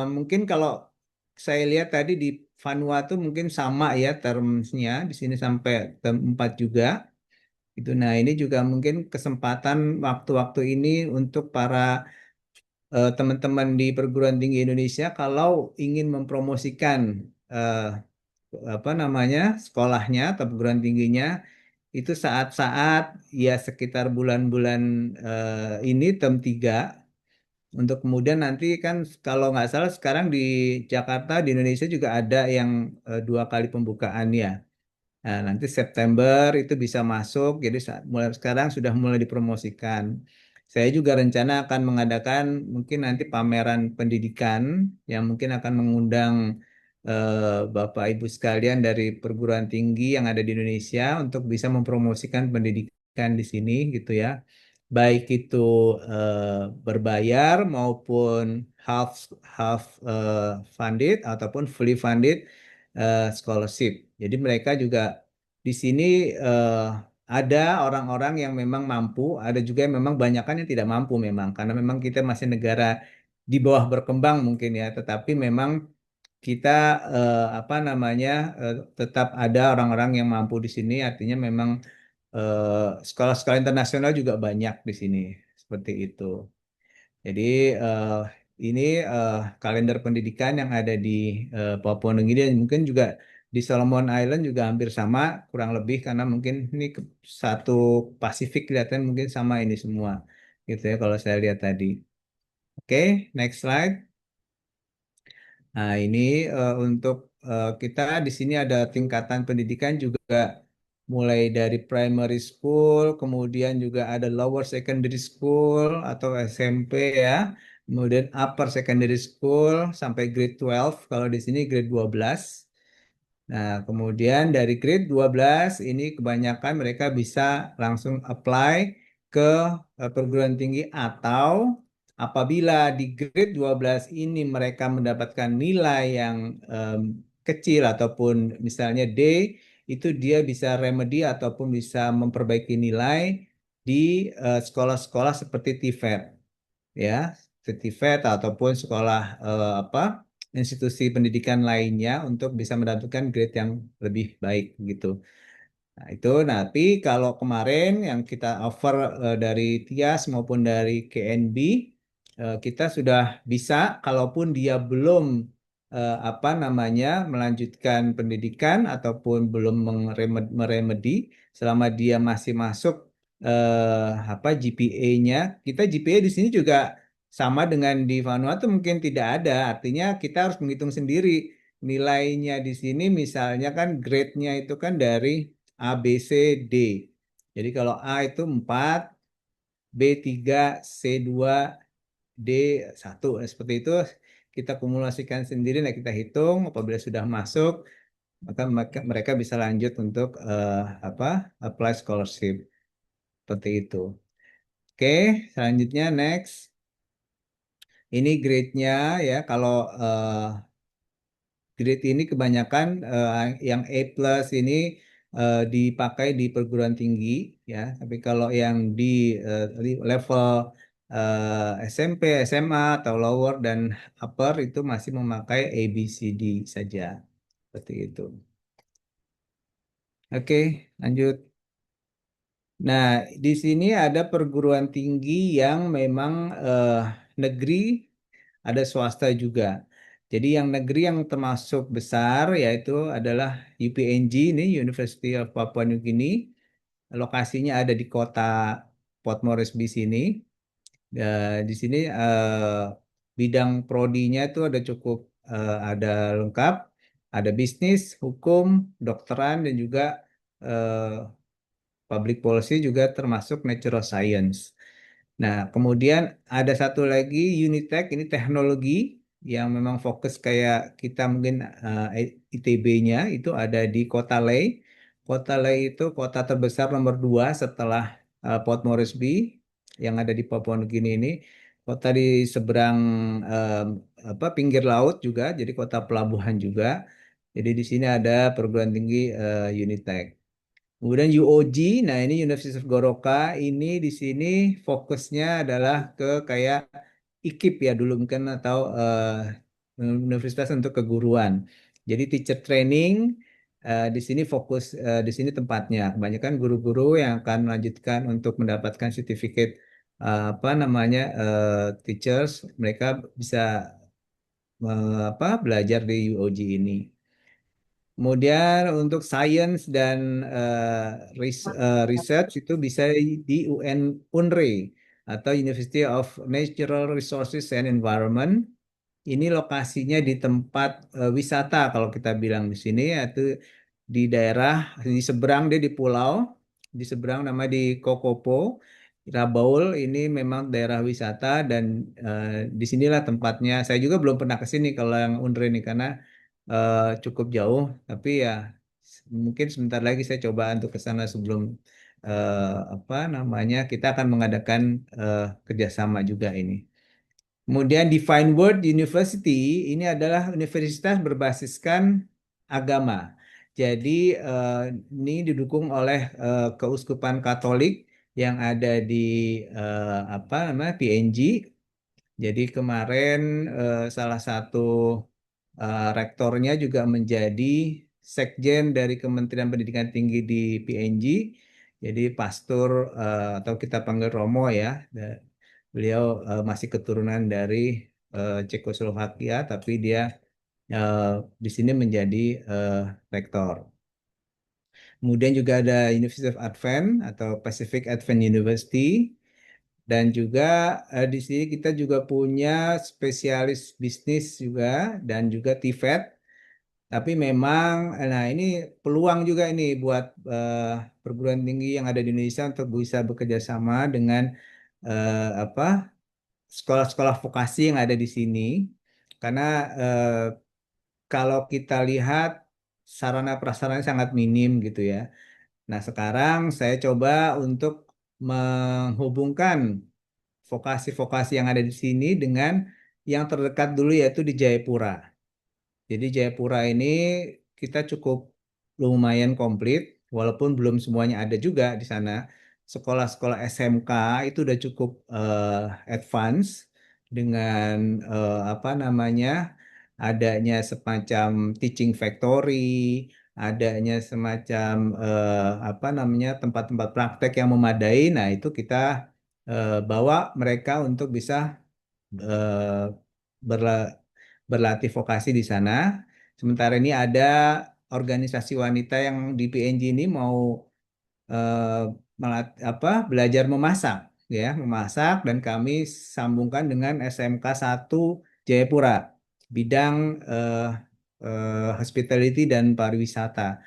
mungkin kalau saya lihat tadi di Vanuatu mungkin sama ya termsnya di sini sampai term 4 juga. Itu. Nah, ini juga mungkin kesempatan waktu-waktu ini untuk para teman-teman di perguruan tinggi Indonesia kalau ingin mempromosikan eh, sekolahnya atau perguruan tingginya itu saat-saat ya sekitar bulan-bulan ini term 3 untuk kemudian nanti kan kalau nggak salah sekarang di Jakarta di Indonesia juga ada yang 2 kali pembukaan ya. Nah, nanti September itu bisa masuk, jadi mulai sekarang sudah mulai dipromosikan. Saya juga rencana akan mengadakan mungkin nanti pameran pendidikan yang mungkin akan mengundang Bapak Ibu sekalian dari perguruan tinggi yang ada di Indonesia untuk bisa mempromosikan pendidikan di sini gitu ya. Baik itu berbayar maupun half half funded ataupun fully funded scholarship. Jadi mereka juga di sini ada orang-orang yang memang mampu, ada juga yang memang banyakkan yang tidak mampu memang, karena memang kita masih negara di bawah berkembang mungkin ya, tetapi memang kita tetap ada orang-orang yang mampu di sini, artinya memang sekolah-sekolah internasional juga banyak di sini, seperti itu. Jadi eh, ini kalender pendidikan yang ada di Papua Nugini dan mungkin juga di Solomon Island juga hampir sama kurang lebih karena mungkin ini satu Pasifik kelihatan mungkin sama ini semua gitu ya kalau saya lihat tadi. Oke, next slide. Nah, ini untuk kita di sini ada tingkatan pendidikan juga mulai dari primary school, kemudian juga ada lower secondary school atau SMP ya, kemudian upper secondary school sampai grade 12, kalau di sini grade 12. Nah, kemudian dari grade 12 ini kebanyakan mereka bisa langsung apply ke perguruan tinggi atau apabila di grade 12 ini mereka mendapatkan nilai yang kecil ataupun misalnya D, itu dia bisa remedi ataupun bisa memperbaiki nilai di sekolah-sekolah seperti TVET ya, TVET ataupun sekolah institusi pendidikan lainnya untuk bisa mendapatkan grade yang lebih baik gitu. Nah, itu tapi kalau kemarin yang kita offer dari TIAS maupun dari KNB kita sudah bisa kalaupun dia belum melanjutkan pendidikan ataupun belum meremedi selama dia masih masuk apa GPA-nya. Kita GPA di sini juga sama dengan di Vanuatu mungkin tidak ada. Artinya kita harus menghitung sendiri nilainya di sini. Misalnya kan grade-nya itu kan dari A, B, C, D. Jadi kalau A itu 4, B 3, C 2, D 1. Seperti itu kita kumulasikan sendiri. Nah, kita hitung apabila sudah masuk maka mereka bisa lanjut untuk apa apply scholarship seperti itu. Oke, selanjutnya next. Ini grade-nya ya. Kalau grade ini kebanyakan yang A plus ini dipakai di perguruan tinggi ya. Tapi kalau yang di level SMP, SMA atau lower dan upper itu masih memakai A, B, C, D saja. Seperti itu. Oke, lanjut. Nah, di sini ada perguruan tinggi yang memang negeri, ada swasta juga. Jadi yang negeri yang termasuk besar yaitu adalah UPNG ini University of Papua New Guinea. Lokasinya ada di kota Port Moresby sini. Di sini bidang prodinya itu ada cukup ada lengkap, ada bisnis, hukum, dokteran dan juga eh, public policy juga termasuk natural science. Nah, kemudian ada satu lagi Unitech, ini teknologi yang memang fokus kayak kita mungkin ITB-nya itu ada di Kota Lei. Kota Lei itu kota terbesar nomor 2 setelah Port Moresby yang ada di Papua Nugini ini. Kota di seberang eh, apa pinggir laut juga, jadi kota pelabuhan juga. Jadi di sini ada perguruan tinggi Unitech. Kemudian UOG, nah ini University of Goroka, ini di sini fokusnya adalah ke kayak IKIP ya dulu mungkin atau Universitas untuk Keguruan. Jadi teacher training di sini fokus di sini tempatnya. Kebanyakan guru-guru yang akan melanjutkan untuk mendapatkan sertifikat apa namanya teachers, mereka bisa apa belajar di UOG ini. Kemudian untuk science dan research itu bisa di UNRE atau University of Natural Resources and Environment. Ini lokasinya di tempat wisata kalau kita bilang di sini yaitu di daerah di seberang dia di pulau di seberang nama di Kokopo. Rabaul ini memang daerah wisata dan disinilah tempatnya. Saya juga belum pernah ke sini kalau yang UNRE ini karena cukup jauh, tapi ya mungkin sebentar lagi saya coba untuk ke sana sebelum apa namanya kita akan mengadakan kerjasama juga ini. Kemudian Divine Word University ini adalah universitas berbasiskan agama. Jadi ini didukung oleh Keuskupan Katolik yang ada di apa namanya PNG. Jadi kemarin salah satu rektornya juga menjadi sekjen dari Kementerian Pendidikan Tinggi di PNG. Jadi pastor atau kita panggil Romo ya. Beliau masih keturunan dari Cekoslovakia, tapi dia eh, di sini menjadi eh, rektor. Kemudian juga ada University of Advent atau Pacific Advent University. Dan juga di sini kita juga punya spesialis bisnis juga dan juga TVET. Tapi memang, nah ini peluang juga ini buat perguruan tinggi yang ada di Indonesia untuk bisa bekerja sama dengan apa sekolah-sekolah vokasi yang ada di sini. Karena kalau kita lihat sarana prasarana sangat minim gitu ya. Nah sekarang saya coba untuk menghubungkan vokasi-vokasi yang ada di sini dengan yang terdekat dulu yaitu di Jayapura. Jadi Jayapura ini kita cukup lumayan komplit, walaupun belum semuanya ada juga di sana. Sekolah-sekolah SMK itu udah cukup advance dengan apa namanya adanya semacam teaching factory, adanya semacam apa namanya tempat-tempat praktek yang memadai. Nah itu kita bawa mereka untuk bisa eh, berla- berlatih vokasi di sana. Sementara ini ada organisasi wanita yang di PNG ini mau eh, belajar memasak ya, memasak dan kami sambungkan dengan SMK 1 Jayapura bidang eh, hospitality dan pariwisata.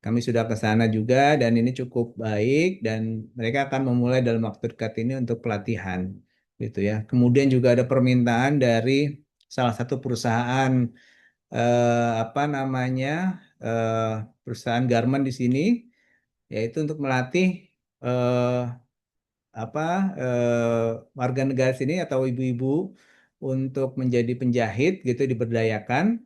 Kami sudah ke sana juga dan ini cukup baik dan mereka akan memulai dalam waktu dekat ini untuk pelatihan gitu ya. Kemudian juga ada permintaan dari salah satu perusahaan apa namanya eh, perusahaan garment di sini yaitu untuk melatih eh, apa warga negara sini atau ibu-ibu untuk menjadi penjahit gitu diberdayakan.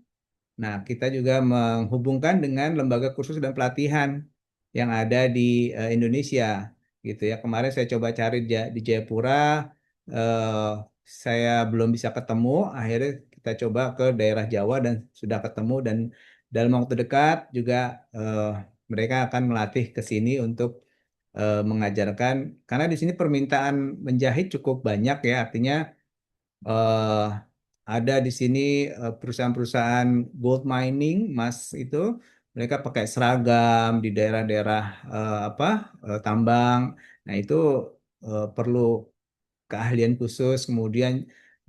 Nah, kita juga menghubungkan dengan lembaga kursus dan pelatihan yang ada di Indonesia gitu ya. Kemarin saya coba cari di Jayapura, eh, saya belum bisa ketemu. Akhirnya kita coba ke daerah Jawa dan sudah ketemu dan dalam waktu dekat juga eh, mereka akan melatih ke sini untuk mengajarkan karena di sini permintaan menjahit cukup banyak ya. Artinya eh, ada di sini perusahaan-perusahaan gold mining, emas itu mereka pakai seragam di daerah-daerah tambang. Nah, itu perlu keahlian khusus, kemudian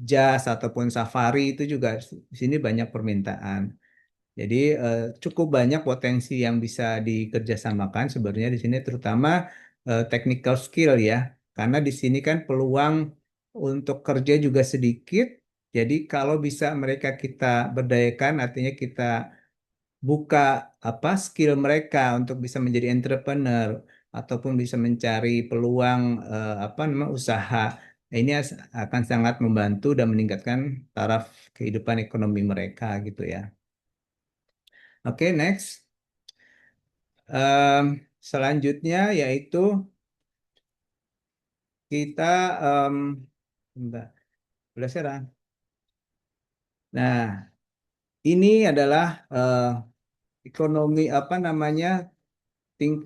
jas ataupun safari itu juga di sini banyak permintaan. Jadi cukup banyak potensi yang bisa dikerjasamakan sebenarnya di sini terutama technical skill ya. Karena di sini kan peluang untuk kerja juga sedikit. Jadi kalau bisa mereka kita berdayakan artinya kita buka skill mereka untuk bisa menjadi entrepreneur ataupun bisa mencari peluang usaha. Nah, ini akan sangat membantu dan meningkatkan taraf kehidupan ekonomi mereka gitu ya. Oke, next. Em, Selanjutnya yaitu kita bentar, udah serang. Nah, ini adalah ekonomi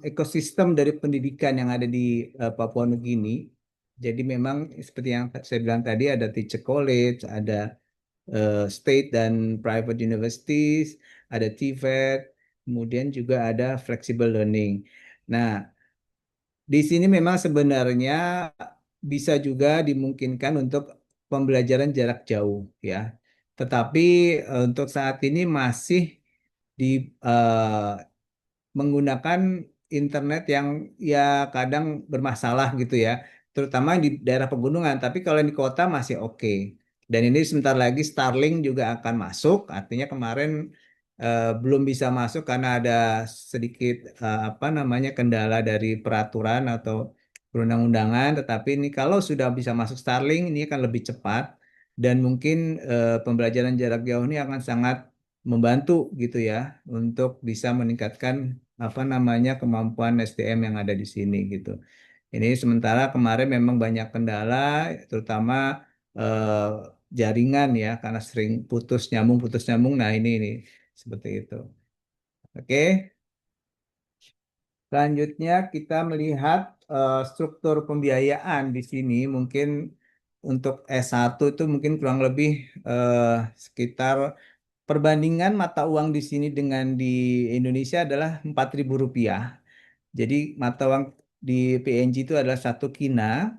ekosistem dari pendidikan yang ada di Papua Nugini. Jadi memang seperti yang saya bilang tadi ada teacher college, ada state dan private universities, ada TVET, kemudian juga ada flexible learning. Nah, di sini memang sebenarnya bisa juga dimungkinkan untuk pembelajaran jarak jauh ya. Tetapi untuk saat ini masih di menggunakan internet yang ya kadang bermasalah gitu ya, terutama di daerah pegunungan. Tapi kalau di kota masih oke. Dan ini sebentar lagi Starlink juga akan masuk. Artinya kemarin belum bisa masuk karena ada sedikit kendala dari peraturan atau perundang-undangan. Tetapi ini kalau sudah bisa masuk Starlink ini akan lebih cepat dan mungkin pembelajaran jarak jauh ini akan sangat membantu gitu ya untuk bisa meningkatkan kemampuan SDM yang ada di sini gitu. Ini sementara kemarin memang banyak kendala, terutama eh, jaringan ya, karena sering putus nyambung. Nah ini seperti itu. Oke, selanjutnya kita melihat struktur pembiayaan di sini. Mungkin untuk S1 itu mungkin kurang lebih sekitar perbandingan mata uang di sini dengan di Indonesia adalah Rp4.000. Jadi mata uang di PNG itu adalah 1 kina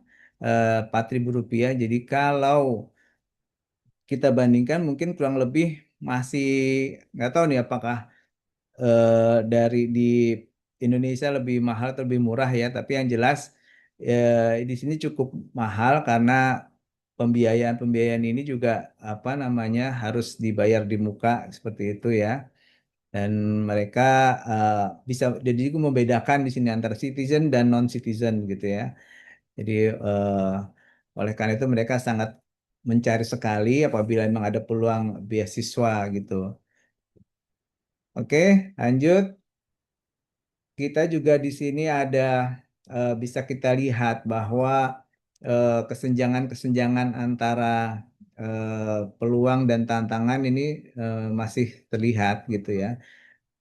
Rp4.000. Jadi kalau kita bandingkan mungkin kurang lebih masih nggak tahu nih apakah dari di Indonesia lebih mahal atau lebih murah ya. Tapi yang jelas di sini cukup mahal karena pembiayaan-pembiayaan ini juga harus dibayar di muka seperti itu ya. Dan mereka eh, bisa jadi juga membedakan di sini antara citizen dan non citizen gitu ya. Jadi oleh karena itu mereka sangat mencari sekali apabila memang ada peluang beasiswa gitu. Oke, lanjut. Kita juga di sini ada bisa kita lihat bahwa kesenjangan-kesenjangan antara peluang dan tantangan ini masih terlihat gitu ya.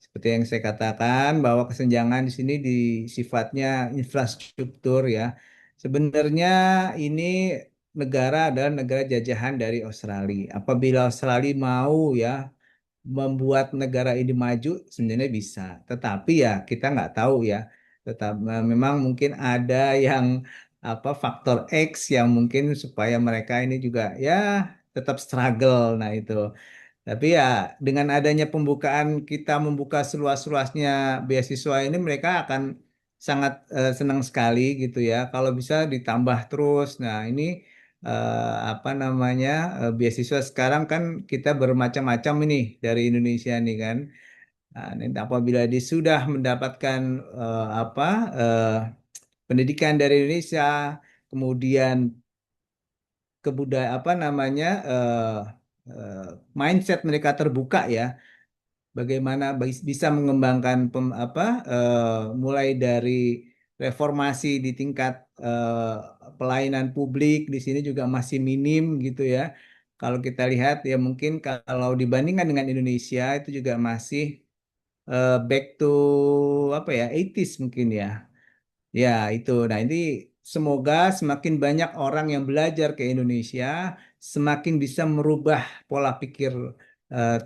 Seperti yang saya katakan bahwa kesenjangan di sini di sifatnya infrastruktur ya. Sebenarnya ini negara adalah negara jajahan dari Australia. Apabila Australia mau ya membuat negara ini maju, sebenarnya bisa. Tetapi ya kita nggak tahu ya Tetap memang mungkin ada yang apa faktor X yang mungkin supaya mereka ini juga ya tetap struggle. Nah itu. Tapi ya dengan adanya pembukaan kita membuka seluas-luasnya beasiswa ini mereka akan sangat senang sekali gitu ya. Kalau bisa ditambah terus. Nah ini apa namanya beasiswa sekarang kan kita bermacam-macam ini dari Indonesia nih kan. Nah, nanti apabila dia sudah mendapatkan apa pendidikan dari Indonesia, kemudian kebudayaan apa namanya eh, mindset mereka terbuka ya, bagaimana bisa mengembangkan mulai dari reformasi di tingkat pelayanan publik di sini juga masih minim gitu ya. Kalau kita lihat ya mungkin kalau dibandingkan dengan Indonesia itu juga masih back to apa ya 80s mungkin ya. Ya, itu. Nah, ini semoga semakin banyak orang yang belajar ke Indonesia, semakin bisa merubah pola pikir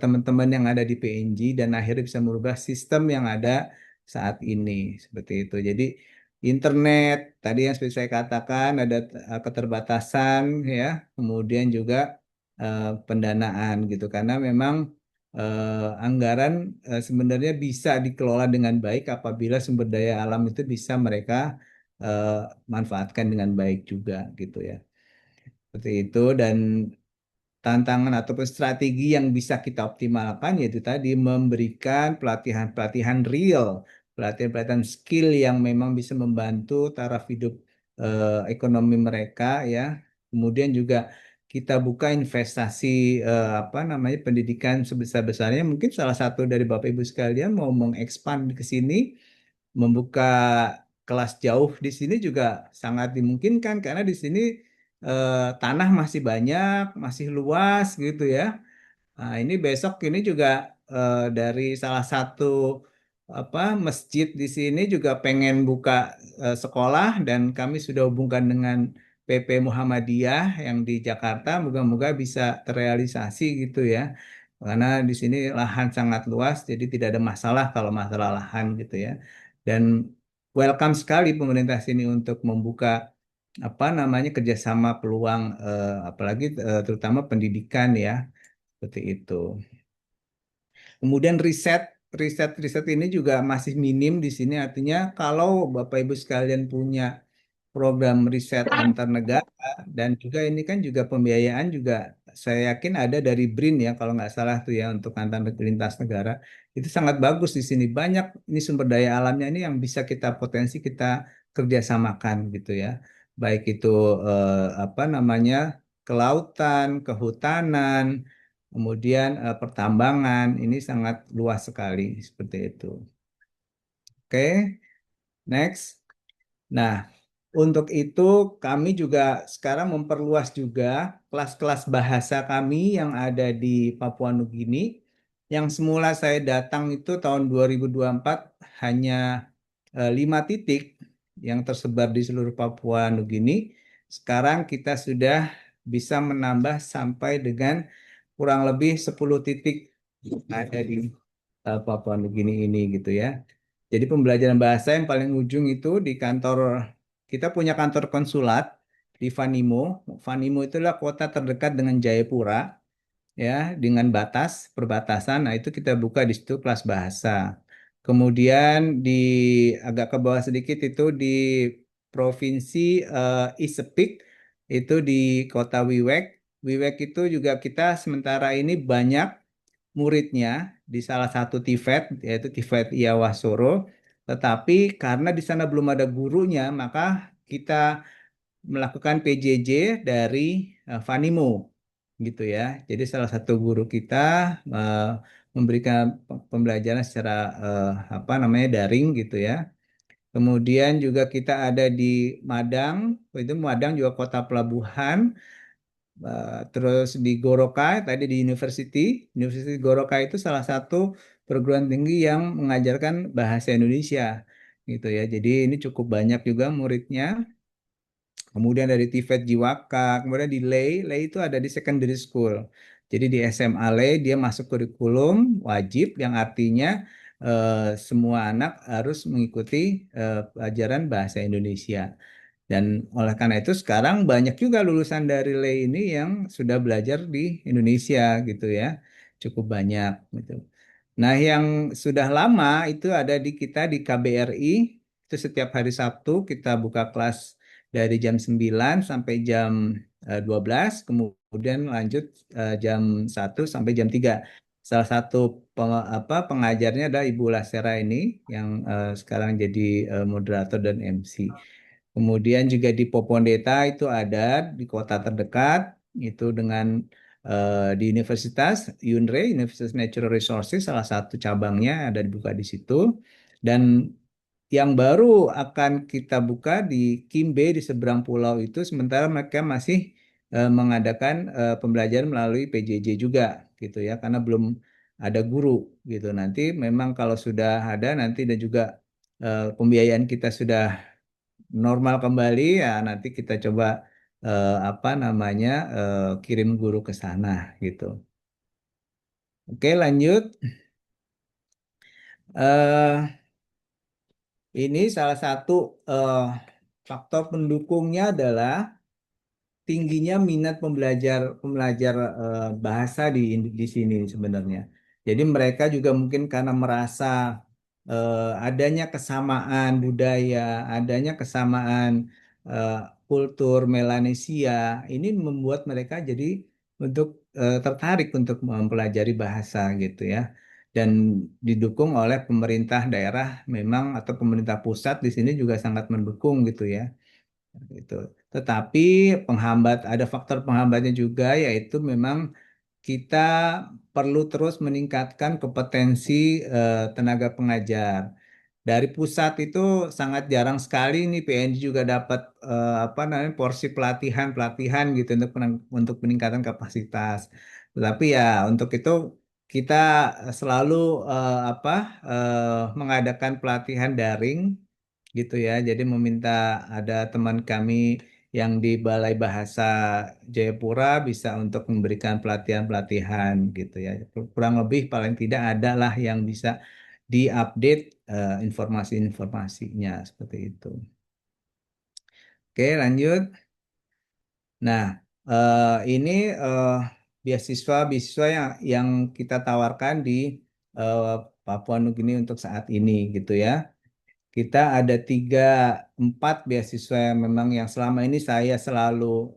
teman-teman yang ada di PNG dan akhirnya bisa merubah sistem yang ada saat ini. Seperti itu. Jadi, internet, tadi yang seperti saya katakan, ada keterbatasan, ya, kemudian juga pendanaan gitu. Karena memang anggaran sebenarnya bisa dikelola dengan baik apabila sumber daya alam itu bisa mereka eh, manfaatkan dengan baik juga gitu ya. Seperti itu dan tantangan ataupun strategi yang bisa kita optimalkan yaitu tadi memberikan pelatihan-pelatihan real, pelatihan-pelatihan skill yang memang bisa membantu taraf hidup ekonomi mereka ya. Kemudian juga kita buka investasi apa namanya pendidikan sebesar-besarnya. Mungkin salah satu dari Bapak Ibu sekalian mau mengekspan ke sini membuka kelas jauh di sini juga sangat dimungkinkan karena di sini tanah masih banyak, masih luas gitu ya. Nah, ini besok ini juga dari salah satu apa masjid di sini juga pengen buka sekolah dan kami sudah hubungkan dengan PP Muhammadiyah yang di Jakarta. Moga-moga bisa terrealisasi gitu ya. Karena di sini lahan sangat luas, jadi tidak ada masalah kalau masalah lahan gitu ya. Dan welcome sekali pemerintah sini untuk membuka apa namanya kerjasama peluang apalagi terutama pendidikan ya seperti itu. Kemudian riset ini juga masih minim di sini. Artinya kalau Bapak Ibu sekalian punya program riset antar negara dan juga ini kan juga pembiayaan juga saya yakin ada dari BRIN ya kalau nggak salah tuh ya untuk antar lintas negara itu sangat bagus di sini banyak ini sumber daya alamnya ini yang bisa kita potensi kita kerjasamakan gitu ya baik itu apa namanya kelautan, kehutanan, kemudian pertambangan ini sangat luas sekali seperti itu. Oke, next. Nah, untuk itu kami juga sekarang memperluas juga kelas-kelas bahasa kami yang ada di Papua Nugini. Yang semula saya datang itu tahun 2024 hanya 5 titik yang tersebar di seluruh Papua Nugini. Sekarang kita sudah bisa menambah sampai dengan kurang lebih 10 titik ada di Papua Nugini ini gitu ya. Jadi pembelajaran bahasa yang paling ujung itu di kantor kita punya kantor konsulat di Vanimo. Vanimo itulah kota terdekat dengan Jayapura ya dengan perbatasan. Nah, itu kita buka di situ kelas bahasa. Kemudian di agak ke bawah sedikit itu di Provinsi Isepik itu di Kota Wiwek. Wiwek itu juga kita sementara ini banyak muridnya di salah satu TVET yaitu TVET Iawasoro. Tetapi karena di sana belum ada gurunya, maka kita melakukan PJJ dari Vanimo gitu ya. Jadi salah satu guru kita eh, memberikan pembelajaran secara apa namanya daring gitu ya. Kemudian juga kita ada di Madang, itu Madang juga kota pelabuhan. Terus di Goroka, tadi di University Goroka itu salah satu perguruan tinggi yang mengajarkan bahasa Indonesia gitu ya. Jadi ini cukup banyak juga muridnya. Kemudian dari TVET Jiwaka, kemudian di Lei itu ada di secondary school. Jadi di SMA Lei dia masuk kurikulum wajib yang artinya semua anak harus mengikuti pelajaran bahasa Indonesia. Dan oleh karena itu sekarang banyak juga lulusan dari LE ini yang sudah belajar di Indonesia gitu ya, cukup banyak gitu. Nah, yang sudah lama itu ada di kita di KBRI, itu setiap hari Sabtu kita buka kelas dari jam 9 sampai jam 12, kemudian lanjut jam 1 sampai jam 3. Salah satu pengajarnya adalah Ibu Lasera ini yang sekarang jadi moderator dan MC. Kemudian juga di Popondeta itu ada di kota terdekat itu dengan di Universitas UNRE, Universitas Natural Resources, salah satu cabangnya ada dibuka di situ. Dan yang baru akan kita buka di Kimbe di seberang pulau itu, sementara mereka masih mengadakan pembelajaran melalui PJJ juga gitu ya, karena belum ada guru gitu. Nanti memang kalau sudah ada nanti dan juga pembiayaan kita sudah normal kembali ya nanti kita coba apa namanya kirim guru ke sana gitu. Oke, lanjut. eh ini salah satu eh, faktor pendukungnya adalah tingginya minat pembelajar pembelajar bahasa di sini sebenarnya. Jadi mereka juga mungkin karena merasa adanya kesamaan budaya, adanya kesamaan eh, kultur Melanesia, ini membuat mereka jadi untuk tertarik untuk mempelajari bahasa gitu ya. Dan didukung oleh pemerintah daerah memang atau pemerintah pusat di sini juga sangat mendukung gitu ya gitu. Tetapi ada faktor penghambatnya juga yaitu memang kita perlu terus meningkatkan kompetensi tenaga pengajar. Dari pusat itu sangat jarang sekali nih PNJ juga dapat apa namanya porsi pelatihan-pelatihan gitu untuk peningkatan kapasitas. Tetapi ya untuk itu kita selalu apa mengadakan pelatihan daring gitu ya. Jadi meminta ada teman kami yang di Balai Bahasa Jayapura bisa untuk memberikan pelatihan-pelatihan gitu ya. Kurang lebih paling tidak ada lah yang bisa diupdate informasi-informasinya seperti itu. Oke, lanjut. Nah, ini beasiswa-beasiswa yang kita tawarkan di eh, Papua Nugini untuk saat ini gitu ya. Kita ada 3, 4 beasiswa yang memang yang selama ini saya selalu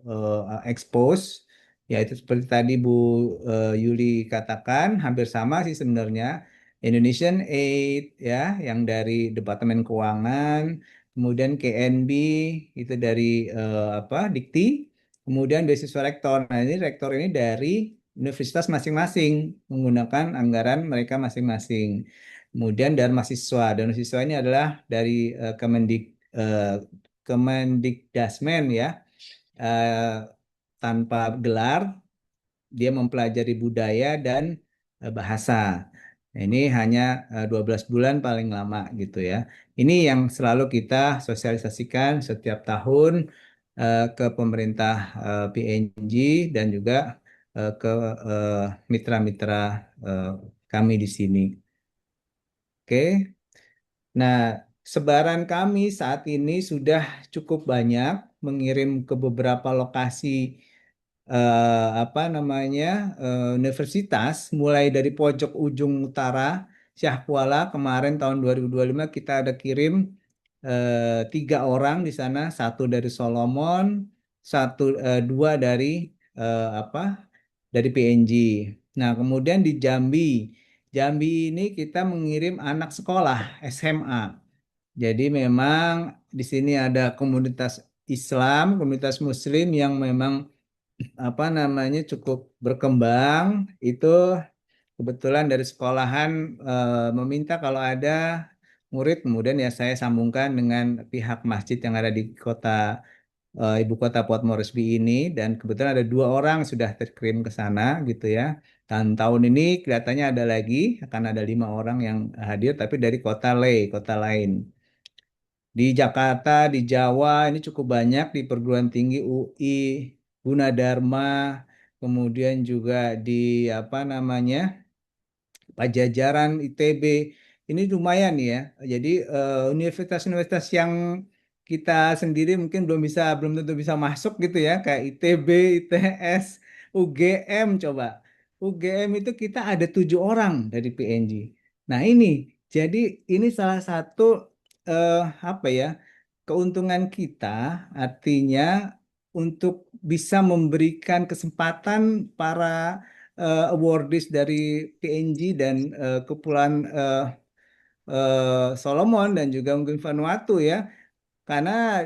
expose, yaitu seperti tadi Bu Yuli katakan, hampir sama sih sebenarnya. Indonesian Aid ya, yang dari Departemen Keuangan, kemudian KNB itu dari apa Dikti, kemudian beasiswa rektor. Nah ini rektor ini dari universitas masing-masing menggunakan anggaran mereka masing-masing. Kemudian dari mahasiswa, dan mahasiswa ini adalah dari eh, Kemendikdasmen ya, eh, tanpa gelar, dia mempelajari budaya dan bahasa. Nah, ini hanya 12 bulan paling lama gitu ya. Ini yang selalu kita sosialisasikan setiap tahun ke pemerintah PNG dan juga ke eh, mitra-mitra eh, kami di sini. Oke. Nah, sebaran kami saat ini sudah cukup banyak mengirim ke beberapa lokasi apa namanya universitas, mulai dari pojok ujung utara Syah Kuala kemarin tahun 2025 kita ada kirim 3 orang di sana, satu dari Solomon, dua dari apa dari PNG. Nah, kemudian di Jambi. Jambi ini kita mengirim anak sekolah SMA. Jadi memang di sini ada komunitas Islam, komunitas Muslim yang memang apa namanya cukup berkembang. Itu kebetulan dari sekolahan meminta kalau ada murid, kemudian ya saya sambungkan dengan pihak masjid yang ada di ibu kota Port Moresby ini, dan kebetulan ada 2 orang sudah terkirim ke sana gitu ya. Dan tahun ini kelihatannya ada lagi, akan ada 5 orang yang hadir, tapi dari kota lain. Di Jakarta, di Jawa ini cukup banyak di perguruan tinggi UI, Gunadarma, kemudian juga di apa namanya Pajajaran ITB ini lumayan ya. Jadi universitas-universitas yang kita sendiri mungkin belum tentu bisa masuk gitu ya, kayak ITB, ITS, UGM coba. UGM itu kita ada 7 orang dari PNG. Nah ini, jadi ini salah satu eh, apa ya, keuntungan kita, artinya untuk bisa memberikan kesempatan para awardees dari PNG dan Kepulauan Solomon dan juga mungkin Vanuatu ya, karena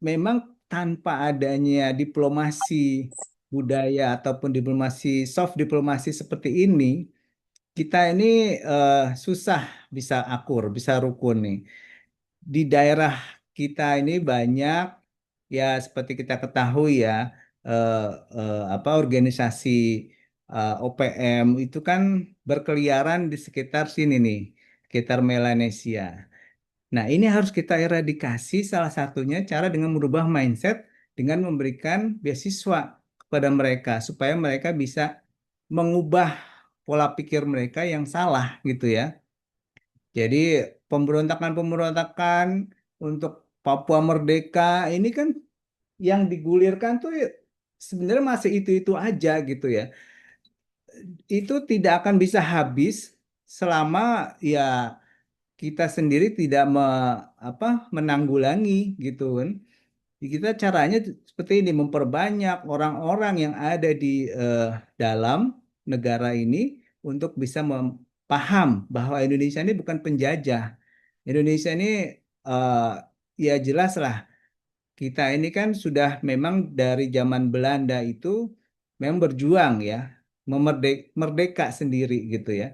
memang tanpa adanya diplomasi budaya ataupun diplomasi soft diplomasi seperti ini, kita ini susah bisa akur, bisa rukun nih. Di daerah kita ini banyak ya seperti kita ketahui ya, eh, apa organisasi OPM itu kan berkeliaran di sekitar sini nih, sekitar Melanesia. Nah, ini harus kita eradikasi, salah satunya cara dengan merubah mindset dengan memberikan beasiswa kepada mereka supaya mereka bisa mengubah pola pikir mereka yang salah gitu ya. Jadi pemberontakan-pemberontakan untuk Papua Merdeka ini kan yang digulirkan tuh sebenarnya masih itu-itu aja gitu ya. Itu tidak akan bisa habis selama ya kita sendiri tidak menanggulangi gitu kan. Kita caranya seperti ini, memperbanyak orang-orang yang ada di dalam negara ini untuk bisa paham bahwa Indonesia ini bukan penjajah. Indonesia ini eh, ya jelas lah, kita ini kan sudah memang dari zaman Belanda itu memang berjuang ya, merdeka sendiri gitu ya.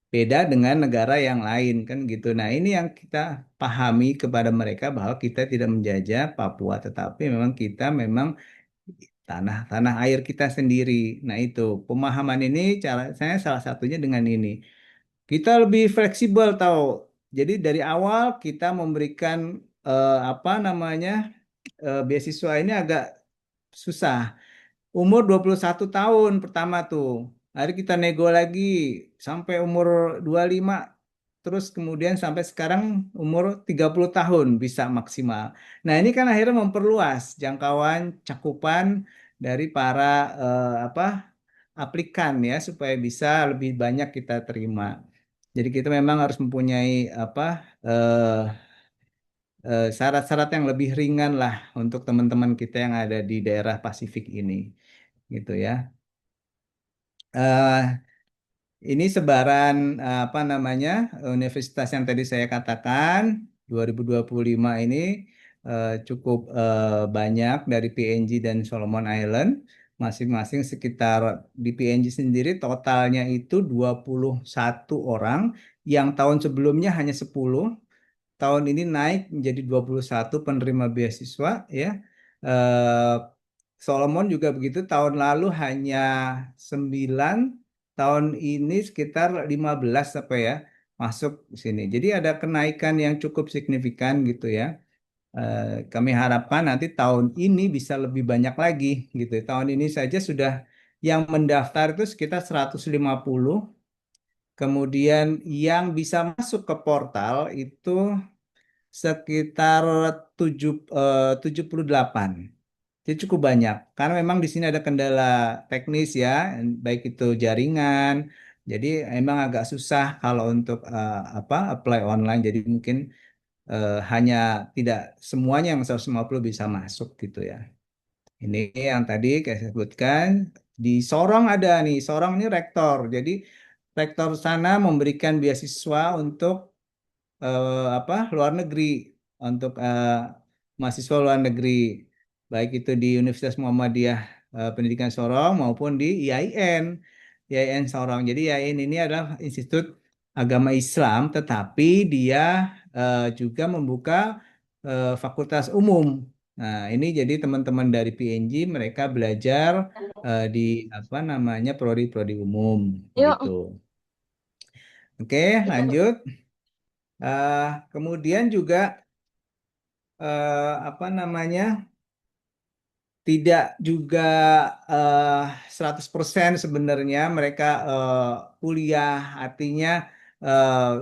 Beda dengan negara yang lain kan gitu. Nah, ini yang kita pahami kepada mereka bahwa kita tidak menjajah Papua, tetapi memang kita memang tanah air kita sendiri. Nah, itu pemahaman ini cara saya salah satunya dengan ini. Kita lebih fleksibel tahu. Jadi dari awal kita memberikan apa namanya beasiswa ini agak susah. Umur 21 tahun pertama tuh. Hari kita nego lagi sampai umur 25, terus kemudian sampai sekarang umur 30 tahun bisa maksimal. Nah, ini kan akhirnya memperluas jangkauan cakupan dari para apa aplikan ya supaya bisa lebih banyak kita terima. Jadi kita memang harus mempunyai apa syarat-syarat yang lebih ringan lah untuk teman-teman kita yang ada di daerah Pasifik ini, gitu ya. Eh, ini sebaran apa namanya universitas yang tadi saya katakan 2025 ini cukup banyak dari PNG dan Solomon Island, masing-masing sekitar di PNG sendiri totalnya itu 21 orang, yang tahun sebelumnya hanya 10. Tahun ini naik menjadi 21 penerima beasiswa ya. Eh, Solomon juga begitu, tahun lalu hanya 9, tahun ini sekitar 15 apa ya masuk sini. Jadi ada kenaikan yang cukup signifikan gitu ya. Kami harapkan nanti tahun ini bisa lebih banyak lagi gitu. Tahun ini saja sudah yang mendaftar itu sekitar 150. Kemudian yang bisa masuk ke portal itu sekitar 78. Jadi cukup banyak. Karena memang di sini ada kendala teknis ya, baik itu jaringan. Jadi emang agak susah kalau untuk apply online. Jadi mungkin hanya tidak semuanya yang 150 bisa masuk gitu ya. Ini yang tadi saya sebutkan. Di Sorong ada nih, Sorong ini rektor. Jadi rektor sana memberikan beasiswa untuk luar negeri, untuk mahasiswa luar negeri, baik itu di Universitas Muhammadiyah Pendidikan Sorong maupun di IAIN Sorong. Jadi IAIN ini adalah Institut Agama Islam, tetapi dia juga membuka fakultas umum. Nah, ini jadi teman-teman dari PNG mereka belajar di apa namanya prodi-prodi umum gitu. Oke, lanjut. Kemudian juga apa namanya tidak juga eh, 100% sebenarnya mereka kuliah, artinya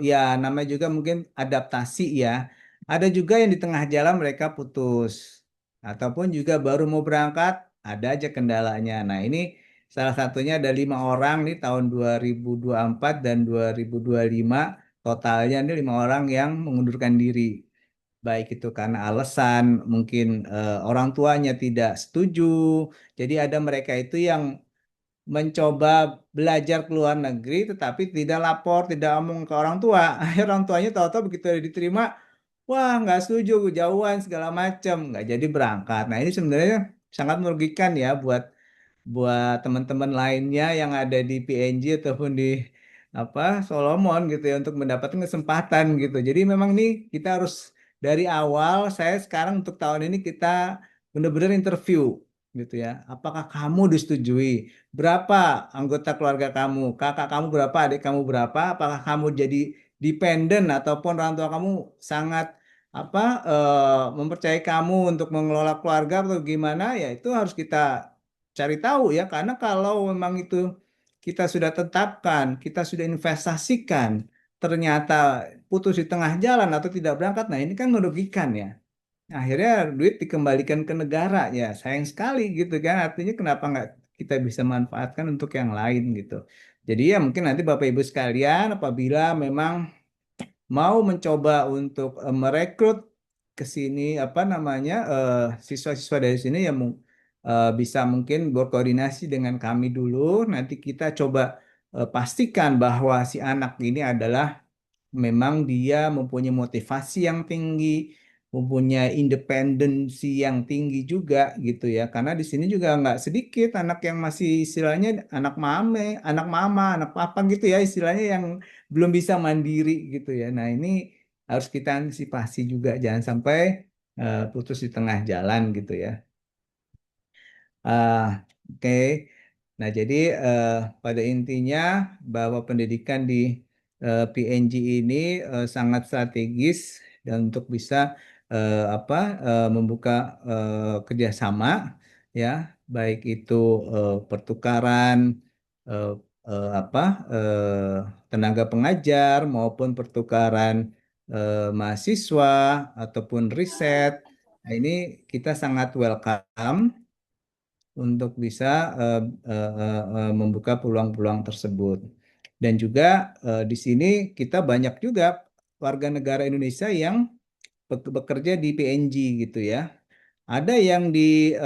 ya namanya juga mungkin adaptasi ya. Ada juga yang di tengah jalan mereka putus ataupun juga baru mau berangkat ada aja kendalanya. Nah, ini salah satunya ada 5 orang nih tahun 2024 dan 2025 totalnya ini 5 orang yang mengundurkan diri. Baik itu karena alasan mungkin orang tuanya tidak setuju. Jadi ada mereka itu yang mencoba belajar ke luar negeri tetapi tidak lapor, tidak omong ke orang tua. Akhirnya orang tuanya tahu-tahu begitu diterima, wah nggak setuju, jauhan segala macam, nggak jadi berangkat. Nah ini sebenarnya sangat merugikan ya buat buat teman-teman lainnya yang ada di PNG ataupun di apa Solomon gitu ya untuk mendapatkan kesempatan gitu. Jadi memang nih kita harus dari awal saya sekarang untuk tahun ini kita benar-benar interview gitu ya. Apakah kamu disetujui? Berapa anggota keluarga kamu? Kakak kamu berapa? Adik kamu berapa? Apakah kamu jadi dependen ataupun orang tua kamu sangat apa mempercayai kamu untuk mengelola keluarga atau gimana? Ya itu harus kita cari tahu ya, karena kalau memang itu kita sudah tetapkan, kita sudah investasikan, ternyata putus di tengah jalan atau tidak berangkat, nah ini kan merugikan ya. Akhirnya duit dikembalikan ke negara ya, sayang sekali gitu kan. Artinya kenapa nggak kita bisa manfaatkan untuk yang lain gitu. Jadi ya mungkin nanti Bapak Ibu sekalian apabila memang mau mencoba untuk merekrut ke sini apa namanya siswa-siswa dari sini yang bisa mungkin berkoordinasi dengan kami dulu. Nanti kita coba pastikan bahwa si anak ini adalah memang dia mempunyai motivasi yang tinggi, mempunyai independensi yang tinggi juga gitu ya. Karena di sini juga nggak sedikit anak yang masih istilahnya anak mame, anak mama, anak papa gitu ya istilahnya yang belum bisa mandiri gitu ya. Nah ini harus kita antisipasi juga jangan sampai putus di tengah jalan gitu ya. Ah, oke. Nah, jadi pada intinya bahwa pendidikan di PNG ini sangat strategis dan untuk bisa apa membuka kerjasama ya, baik itu pertukaran eh, apa tenaga pengajar maupun pertukaran mahasiswa ataupun riset. Nah, ini kita sangat welcome untuk bisa membuka peluang-peluang tersebut. Dan juga di sini kita banyak juga warga negara Indonesia yang bekerja di PNG gitu ya. Ada yang di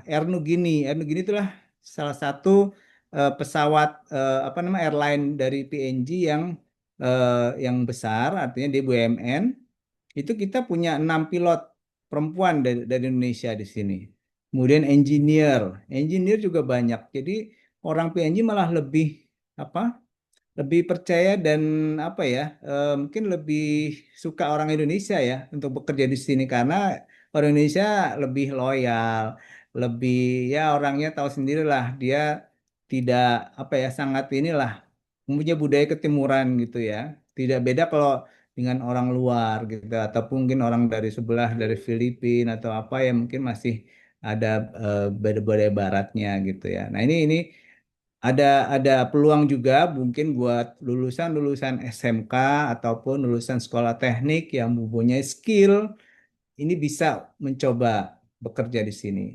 Air Niugini. Air Niugini itulah salah satu pesawat apa nama airline dari PNG yang besar, artinya dia BUMN. Itu kita punya 6 pilot perempuan dari Indonesia di sini. Kemudian engineer juga banyak. Jadi orang PNG malah lebih apa? Lebih percaya dan apa ya? Mungkin lebih suka orang Indonesia ya untuk bekerja di sini karena orang Indonesia lebih loyal, lebih ya orangnya tahu sendirilah dia tidak apa ya sangat inilah mempunyai budaya ketimuran gitu ya. Tidak beda kalau dengan orang luar gitu ataupun mungkin orang dari sebelah dari Filipina atau apa yang mungkin masih ada budaya baratnya gitu ya. Nah, ini ada ada peluang juga mungkin buat lulusan-lulusan SMK ataupun lulusan sekolah teknik yang mempunyai skill ini bisa mencoba bekerja di sini.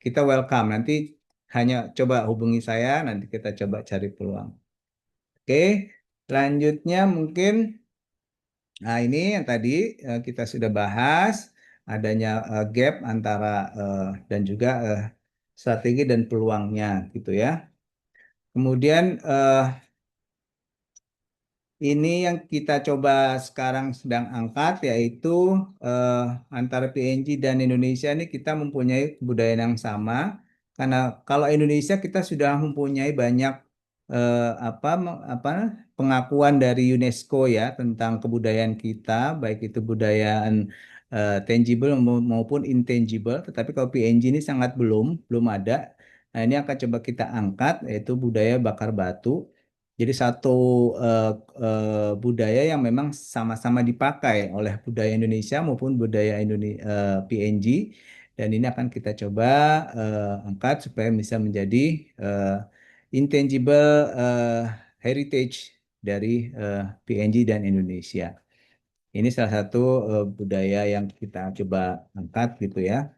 Kita welcome. Nanti hanya coba hubungi saya, nanti kita coba cari peluang. Oke, selanjutnya mungkin nah ini yang tadi kita sudah bahas adanya gap antara dan juga strategi dan peluangnya gitu ya. Kemudian ini yang kita coba sekarang sedang angkat yaitu eh, antara PNG dan Indonesia ini kita mempunyai kebudayaan yang sama karena kalau Indonesia kita sudah mempunyai banyak apa pengakuan dari UNESCO ya tentang kebudayaan kita baik itu budayaan tangible maupun intangible tetapi kalau PNG ini sangat belum ada. Nah, ini akan coba kita angkat yaitu budaya bakar batu. Jadi satu eh, budaya yang memang sama-sama dipakai oleh budaya Indonesia maupun budaya PNG dan ini akan kita coba angkat supaya bisa menjadi intangible heritage dari PNG dan Indonesia. Ini salah satu budaya yang kita coba angkat gitu ya.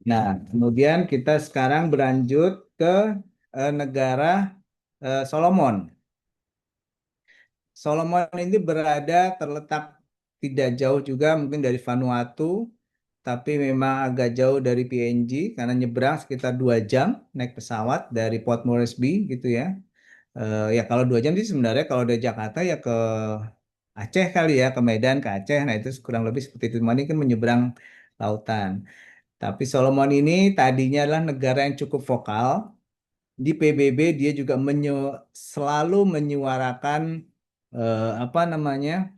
Nah, kemudian kita sekarang berlanjut ke negara Solomon. Solomon ini terletak tidak jauh juga mungkin dari Vanuatu, tapi memang agak jauh dari PNG karena nyebrang sekitar 2 jam naik pesawat dari Port Moresby gitu ya. Ya kalau 2 jam sih sebenarnya kalau dari Jakarta ya ke Aceh kali ya, ke Medan, ke Aceh. Nah itu kurang lebih seperti itu. Cuma ini kan menyeberang lautan. Tapi Solomon ini tadinya adalah negara yang cukup vokal. Di PBB dia juga selalu menyuarakan apa namanya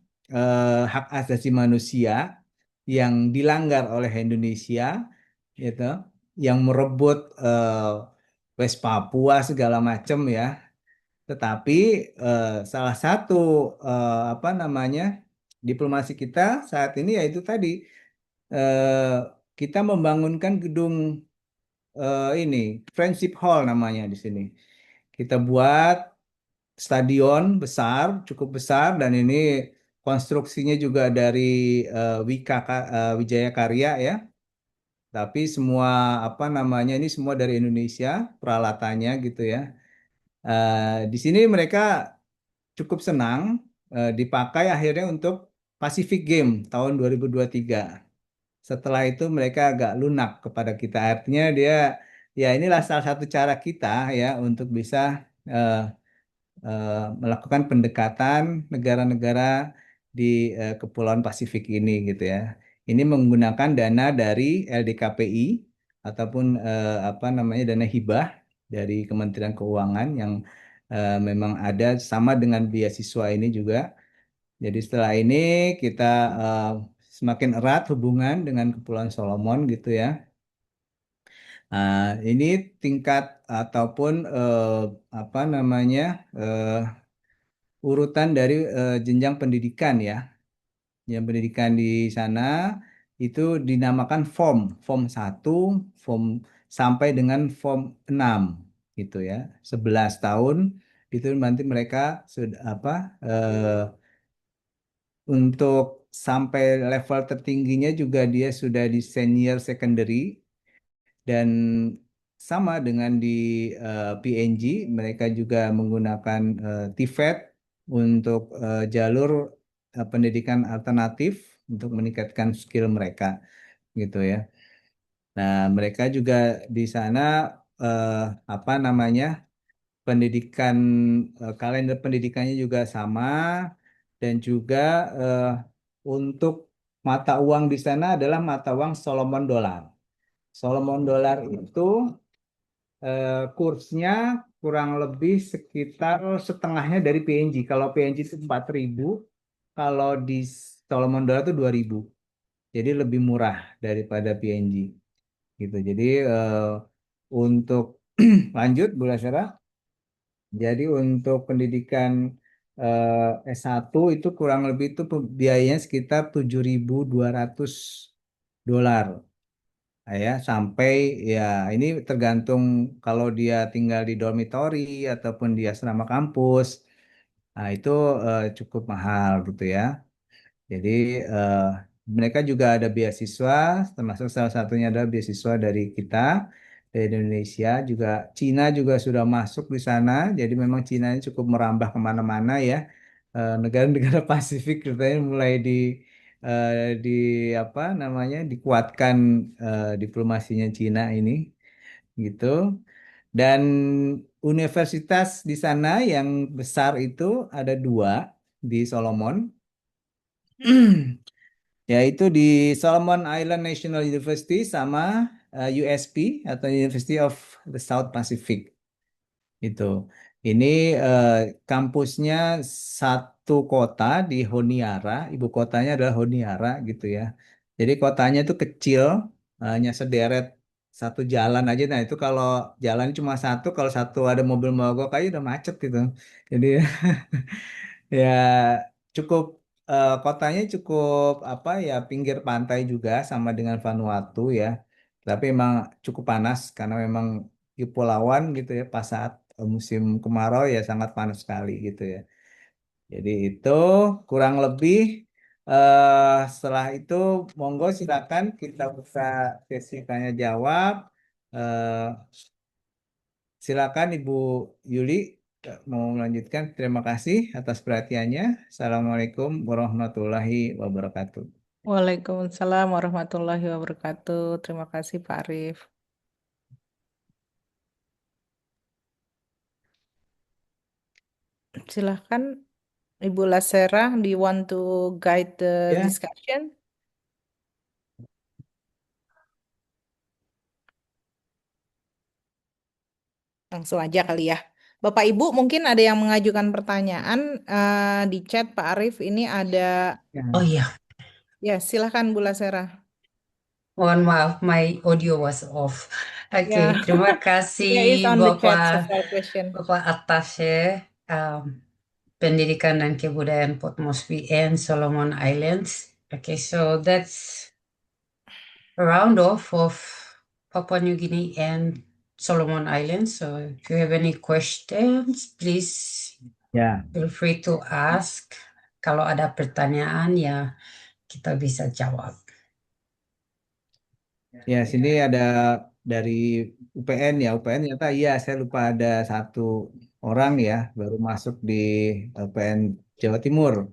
hak asasi manusia yang dilanggar oleh Indonesia, gitu, yang merebut West Papua segala macam ya. Tetapi salah satu apa namanya diplomasi kita saat ini yaitu tadi eh, kita membangunkan gedung ini Friendship Hall namanya di sini. Kita buat stadion besar, cukup besar dan ini konstruksinya juga dari Wijaya Karya ya. Tapi semua apa namanya ini semua dari Indonesia peralatannya gitu ya. Di sini mereka cukup senang dipakai akhirnya untuk Pacific Game tahun 2023. Setelah itu mereka agak lunak kepada kita. Artinya dia ya inilah salah satu cara kita ya untuk bisa eh, melakukan pendekatan negara-negara di Kepulauan Pasifik ini gitu ya. Ini menggunakan dana dari LDKPI ataupun apa namanya dana hibah dari Kementerian Keuangan yang memang ada sama dengan beasiswa ini juga. Jadi setelah ini kita eh, semakin erat hubungan dengan Kepulauan Solomon gitu ya. Ini tingkat ataupun apa namanya urutan dari jenjang pendidikan ya. Jenjang pendidikan di sana itu dinamakan form 1, form sampai dengan form 6 gitu ya. 11 tahun itu nanti mereka sudah apa untuk sampai level tertingginya juga dia sudah di senior secondary dan sama dengan di PNG mereka juga menggunakan TVET untuk jalur pendidikan alternatif untuk meningkatkan skill mereka gitu ya. Nah, mereka juga di sana eh, apa namanya pendidikan kalender pendidikannya juga sama dan juga eh, untuk mata uang di sana adalah mata uang Solomon Dollar. Solomon Dollar itu kursnya kurang lebih sekitar setengahnya dari PNG. Kalau PNG itu 4.000, kalau di Solomon Dollar itu 2.000. Jadi lebih murah daripada PNG gitu. Jadi untuk lanjut Bu Lasera, jadi untuk pendidikan S1 itu kurang lebih itu biayanya sekitar 7.200 dolar. Ya sampai ya ini tergantung kalau dia tinggal di dormitory ataupun di asrama kampus. Nah, itu cukup mahal gitu ya. Jadi eh, mereka juga ada beasiswa, termasuk salah satunya adalah beasiswa dari kita dari Indonesia. Juga Cina juga sudah masuk di sana. Jadi memang Cina ini cukup merambah kemana-mana ya. Negara-negara Pasifik katanya mulai eh, di apa namanya dikuatkan diplomasinya Cina ini gitu. Dan universitas di sana yang besar itu ada 2 di Solomon. Yaitu di Solomon Island National University sama USP atau University of the South Pacific itu. Ini eh, kampusnya satu kota di Honiara, ibu kotanya adalah Honiara gitu ya. Jadi kotanya itu kecil, hanya sederet satu jalan aja. Nah itu kalau jalan cuma satu, kalau satu ada mobil mogok aja udah macet gitu. Jadi ya cukup kotanya cukup apa ya pinggir pantai juga sama dengan Vanuatu ya. Tapi emang cukup panas karena memang kepulauan gitu ya pas saat musim kemarau ya sangat panas sekali gitu ya. Jadi itu kurang lebih setelah itu monggo silakan kita buka sesi tanya jawab. Eh, Silakan Ibu Yuli mau melanjutkan. Terima kasih atas perhatiannya. Assalamualaikum warahmatullahi wabarakatuh. Waalaikumsalam warahmatullahi wabarakatuh. Terima kasih Pak Arif. Silahkan Ibu Lasera, do you want to guide the Ya, discussion? Langsung aja kali ya. Bapak Ibu mungkin ada yang mengajukan pertanyaan di chat Pak Arif. Ini ada, ya, Oh iya, ya silahkan Bu Lasera. mohon maaf, my audio was off. Oke, Ya, terima there is kasih on the chat Bapak several question. Bapak atas ya, Pendidikan dan Kebudayaan Potmos PN Solomon Islands. Okay, so that's a round off of Papua New Guinea and Solomon Islands. So if you have any questions, please ya. feel free to ask. Kalau ada pertanyaan ya kita bisa jawab. Ya, sini ada dari UPN ya. UPN ternyata iya, saya lupa ada satu orang ya baru masuk di UPN Jawa Timur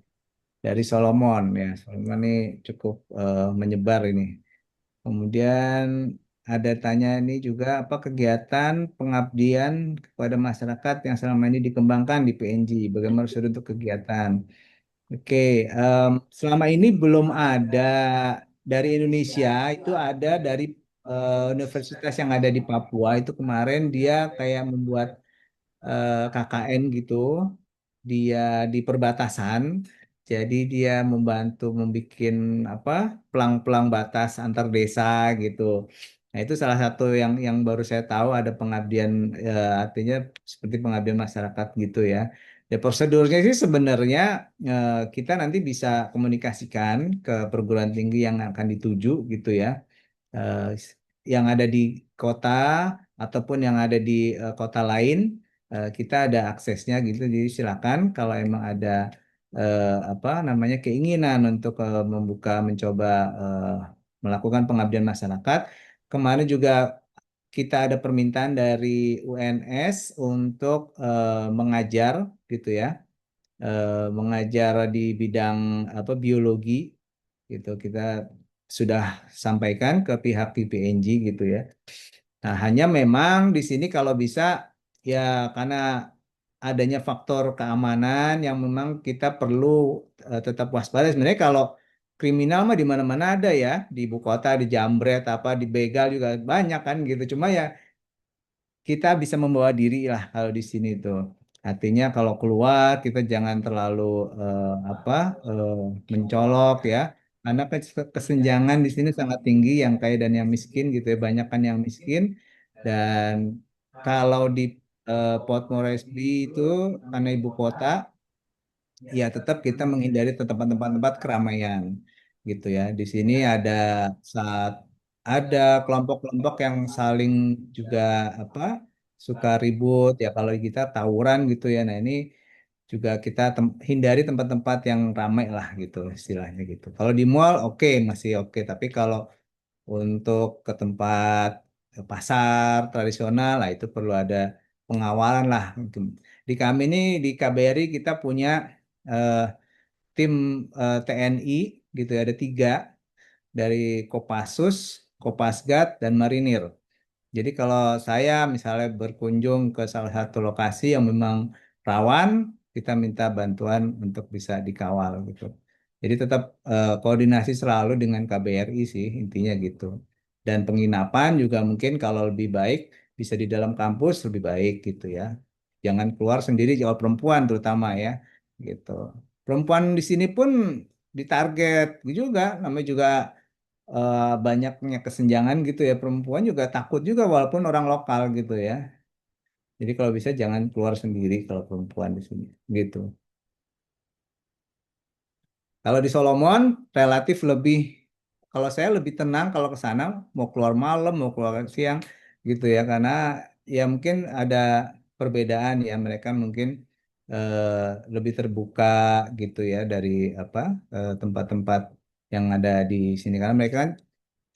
dari Solomon ya. Solomon ini cukup menyebar ini. Kemudian ada tanya ini juga apa kegiatan pengabdian kepada masyarakat yang selama ini dikembangkan di PNG. Bagaimana prosedur untuk kegiatan? Oke, selama ini belum ada dari Indonesia, itu ada dari universitas yang ada di Papua. Itu kemarin dia kayak membuat KKN gitu, dia di perbatasan. Jadi dia membantu membuat apa pelang-pelang batas antar desa gitu. Nah, itu salah satu yang baru saya tahu ada pengabdian artinya seperti pengabdian masyarakat gitu ya. Ya prosedurnya sih sebenarnya kita nanti bisa komunikasikan ke perguruan tinggi yang akan dituju gitu ya, eh, yang ada di kota ataupun yang ada di kota lain, kita ada aksesnya gitu. Jadi silakan kalau emang ada apa namanya keinginan untuk mencoba eh, melakukan pengabdian masyarakat. Kemarin juga kita ada permintaan dari UNS untuk mengajar gitu ya, mengajar di bidang apa biologi gitu. Kita sudah sampaikan ke pihak PPNG gitu ya. Nah, hanya memang di sini kalau bisa ya karena adanya faktor keamanan yang memang kita perlu tetap waspada. Sebenarnya kalau kriminal mah di mana-mana ada ya, di ibu kota, di Jambret, apa di begal juga banyak kan gitu. Cuma ya kita bisa membawa diri lah kalau di sini tuh. Artinya kalau keluar kita jangan terlalu apa eh, mencolok ya. Karena kesenjangan di sini sangat tinggi yang kaya dan yang miskin gitu ya. Banyak kan yang miskin dan kalau di Port Moresby itu karena ibu kota ya tetap kita menghindari tempat-tempat keramaian gitu ya. Di sini saat ada kelompok-kelompok yang saling juga apa suka ribut ya kalau kita tawuran gitu ya. Nah, ini juga kita hindari tempat-tempat yang ramai lah gitu istilahnya gitu. Kalau di mall oke masih oke, tapi kalau untuk ke tempat pasar tradisional lah itu perlu ada pengawalan lah. Gitu. Di kami ini di KBRI kita punya eh, tim TNI gitu ya, ada tiga dari Kopassus, Kopasgat, dan Marinir. Jadi kalau saya misalnya berkunjung ke salah satu lokasi yang memang rawan, kita minta bantuan untuk bisa dikawal gitu. Jadi tetap koordinasi selalu dengan KBRI sih intinya gitu. Dan penginapan juga mungkin kalau lebih baik bisa di dalam kampus lebih baik gitu ya. Jangan keluar sendiri kalau perempuan terutama ya gitu. Perempuan di sini pun ditarget juga, namanya juga banyaknya kesenjangan gitu ya, perempuan juga takut juga walaupun orang lokal gitu ya. Jadi kalau bisa jangan keluar sendiri kalau perempuan di sini gitu. Kalau di Solomon relatif lebih, kalau saya lebih tenang kalau ke sana mau keluar malam mau keluar siang gitu ya, karena ya mungkin ada perbedaan ya, mereka mungkin lebih terbuka gitu ya dari apa tempat-tempat yang ada di sini karena mereka kan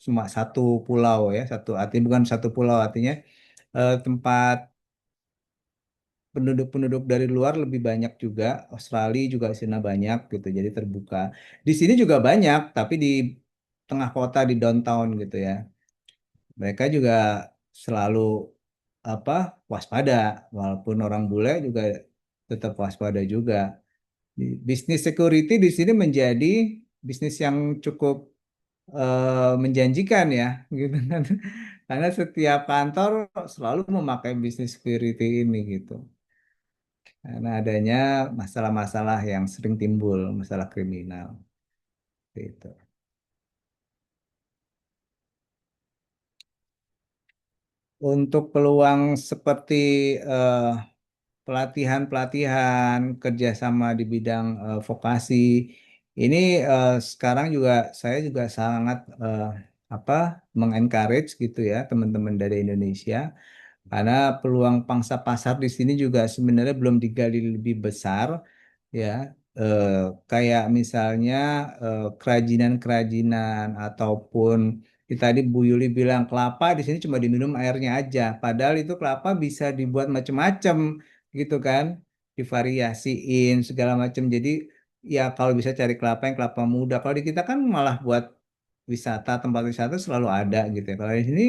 cuma satu pulau ya, artinya bukan satu pulau, artinya tempat penduduk-penduduk dari luar lebih banyak juga, Australia juga di sana banyak gitu, jadi terbuka. Di sini juga banyak, tapi di tengah kota di downtown gitu ya. Mereka juga selalu apa waspada, walaupun orang bule juga tetap waspada juga. Bisnis security di sini menjadi bisnis yang cukup menjanjikan ya, gitu kan. Karena setiap kantor selalu memakai bisnis security ini gitu. Karena adanya masalah-masalah yang sering timbul, masalah kriminal gitu. Untuk peluang seperti eh, pelatihan-pelatihan kerjasama di bidang vokasi ini sekarang juga saya juga sangat apa mengencourage gitu ya teman-teman dari Indonesia karena peluang pangsa pasar di sini juga sebenarnya belum digali lebih besar ya. eh, Kayak misalnya kerajinan-kerajinan ataupun tadi Bu Yuli bilang kelapa di sini cuma diminum airnya aja padahal itu kelapa bisa dibuat macam-macam gitu kan, divariasiin segala macam. Jadi ya kalau bisa cari kelapa yang kelapa muda, kalau di kita kan malah buat wisata, tempat wisata selalu ada gitu ya. Kalau di sini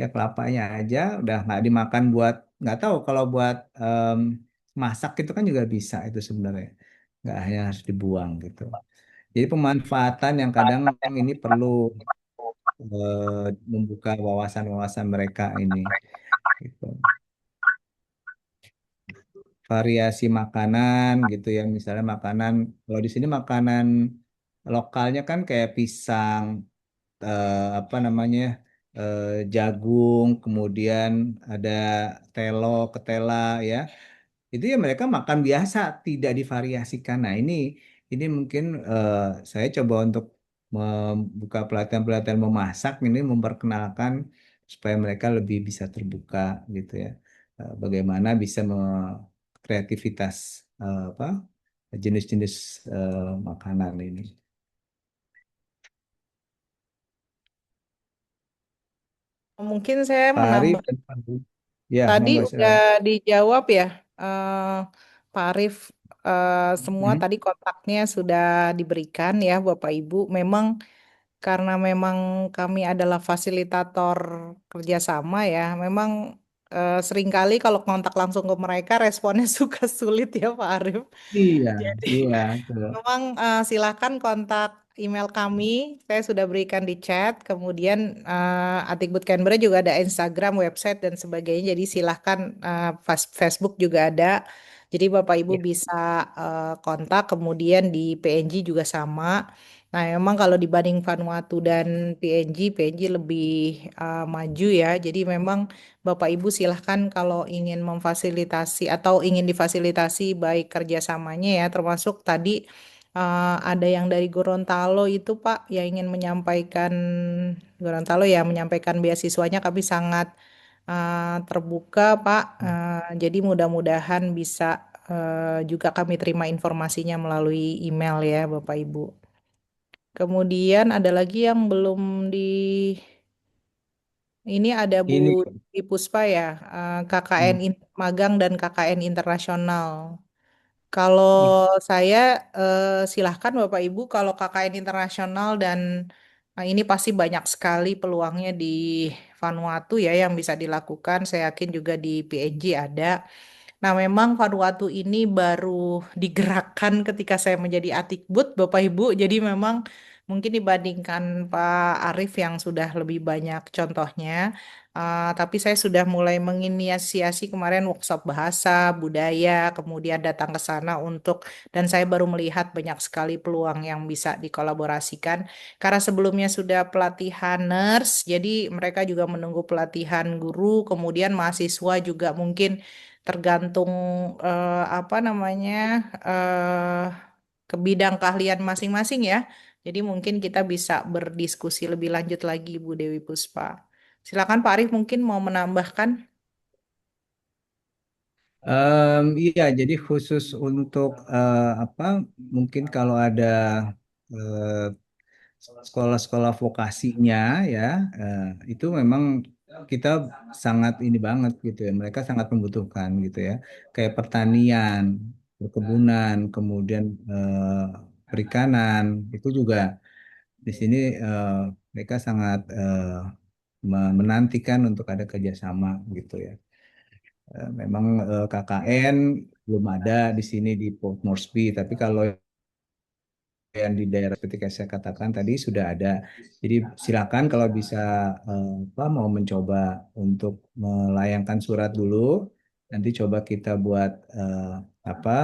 ya kelapanya aja udah nggak dimakan, buat nggak tahu kalau buat masak itu kan juga bisa itu sebenarnya, nggak hanya harus dibuang gitu. Jadi pemanfaatan yang kadang ini perlu membuka wawasan-wawasan mereka ini gitu. Variasi makanan gitu ya, misalnya makanan kalau di sini makanan lokalnya kan kayak pisang, apa namanya, eh, jagung, kemudian ada telo, ketela ya, itu ya mereka makan biasa, tidak divariasikan. Nah ini mungkin saya coba untuk membuka pelatihan-pelatihan memasak ini, memperkenalkan supaya mereka lebih bisa terbuka gitu ya. Bagaimana bisa kreativitas apa jenis-jenis makanan ini. Mungkin saya Pak Arif menambah dan Pak Bu. Ya, tadi monggo udah silakan. dijawab ya, Pak Arief. Semua Hmm. tadi kontaknya sudah diberikan ya, Bapak Ibu. Memang karena memang kami adalah fasilitator kerjasama ya, memang seringkali kalau kontak langsung ke mereka responnya suka sulit ya Pak Arief. Iya, Jadi iya, betul. memang silakan kontak email kami, saya sudah berikan di chat. Kemudian Atikbud Canberra juga ada Instagram, website dan sebagainya. Jadi silahkan Facebook juga ada. Jadi Bapak Ibu Ya. bisa kontak. Kemudian di PNG juga sama. Nah, memang kalau dibanding Vanuatu dan PNG lebih maju ya. Jadi memang Bapak Ibu silahkan kalau ingin memfasilitasi atau ingin difasilitasi baik kerjasamanya ya, termasuk tadi ada yang dari Gorontalo itu Pak yang ingin menyampaikan Gorontalo ya menyampaikan beasiswanya kami sangat terbuka Pak. Jadi mudah-mudahan bisa juga kami terima informasinya melalui email ya Bapak Ibu. Kemudian ada lagi yang belum di ini ada Bu Ini Dewi Puspa ya, KKN hmm, magang dan KKN internasional. Kalau saya silahkan Bapak Ibu kalau KKN internasional dan ini pasti banyak sekali peluangnya di Vanuatu ya yang bisa dilakukan. Saya yakin juga di PNG ada. Nah, memang Vanuatu ini baru digerakkan ketika saya menjadi Atikbud, Bapak Ibu. Jadi memang mungkin dibandingkan Pak Arief yang sudah lebih banyak contohnya, tapi saya sudah mulai menginisiasi kemarin workshop bahasa, budaya, kemudian datang ke sana dan saya baru melihat banyak sekali peluang yang bisa dikolaborasikan. Karena sebelumnya sudah pelatihan nurse, jadi mereka juga menunggu pelatihan guru, kemudian mahasiswa juga mungkin tergantung apa namanya eh ke bidang keahlian masing-masing ya. Jadi mungkin kita bisa berdiskusi lebih lanjut lagi Bu Dewi Puspa. Silakan Pak Arif mungkin mau menambahkan. Iya, jadi khusus untuk apa? Mungkin kalau ada eh, sekolah-sekolah vokasinya ya, itu memang kita sangat ini banget gitu ya. Mereka sangat membutuhkan gitu ya. Kayak pertanian, perkebunan, kemudian perikanan itu juga di sini mereka sangat menantikan untuk ada kerjasama gitu ya. Memang KKN belum ada di sini di Port Moresby, tapi kalau yang di daerah seperti yang saya katakan tadi sudah ada. Jadi silakan kalau bisa apa mau mencoba untuk melayangkan surat dulu, nanti coba kita buat apa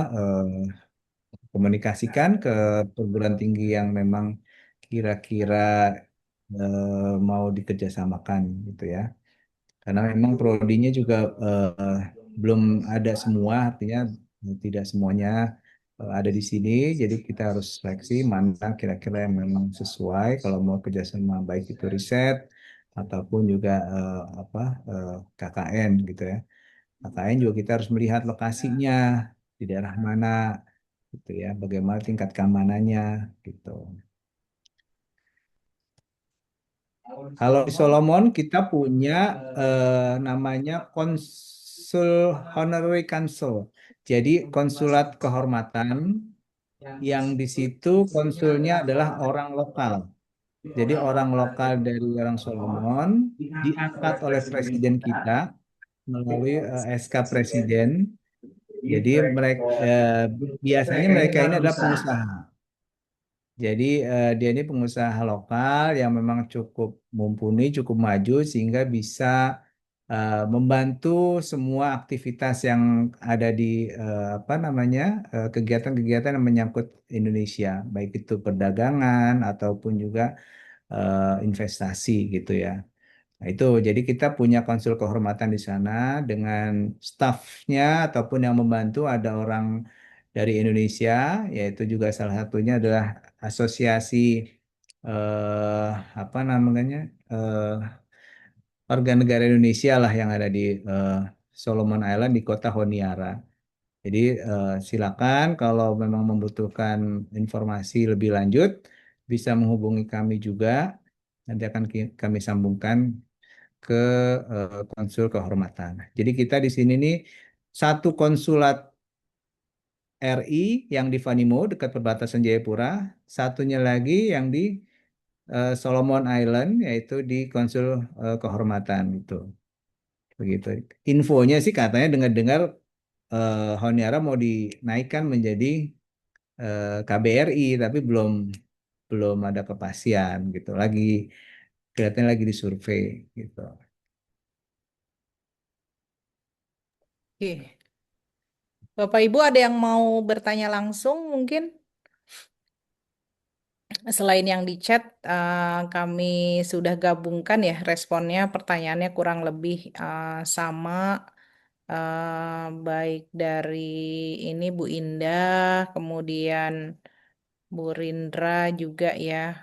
komunikasikan ke perguruan tinggi yang memang kira-kira mau dikerjasamakan gitu ya. Karena memang prodinya juga belum ada semua, artinya tidak semuanya ada di sini. Jadi kita harus seleksi mana kira-kira yang memang sesuai kalau mau kerjasama baik itu riset ataupun juga apa KKN gitu ya. KKN juga kita harus melihat lokasinya di daerah mana gitu ya, bagaimana tingkat keamanannya gitu. Kalau di Solomon kita punya namanya konsul honorary consul. Jadi konsulat kehormatan yang di situ konsulnya adalah orang lokal. Jadi orang lokal dari orang Solomon diangkat oleh presiden kita melalui SK presiden. Jadi mereka biasanya mereka ini adalah pengusaha. Jadi dia ini pengusaha lokal yang memang cukup mumpuni, cukup maju sehingga bisa membantu semua aktivitas yang ada di apa namanya kegiatan-kegiatan yang menyangkut Indonesia, baik itu perdagangan ataupun juga investasi gitu ya. Nah, itu jadi kita punya konsul kehormatan di sana dengan stafnya ataupun yang membantu ada orang dari Indonesia, yaitu juga salah satunya adalah asosiasi eh, apa namanya eh, warga negara Indonesia lah yang ada di Solomon Island di kota Honiara. Jadi silakan kalau memang membutuhkan informasi lebih lanjut bisa menghubungi kami juga. Nanti akan kami sambungkan ke konsul kehormatan. Jadi kita di sini nih satu konsulat RI yang di Vanimo dekat perbatasan Jayapura, satunya lagi yang di Solomon Island yaitu di konsul kehormatan itu. Begitu. Infonya sih katanya dengar-dengar Honiara mau dinaikkan menjadi KBRI tapi belum belum ada kepastian gitu. Lagi kelihatannya lagi disurvei gitu. Oke. Bapak Ibu ada yang mau bertanya langsung mungkin? Selain yang di chat, kami sudah gabungkan ya responnya, pertanyaannya kurang lebih sama, baik dari ini Bu Indah, kemudian Bu Rindra juga ya,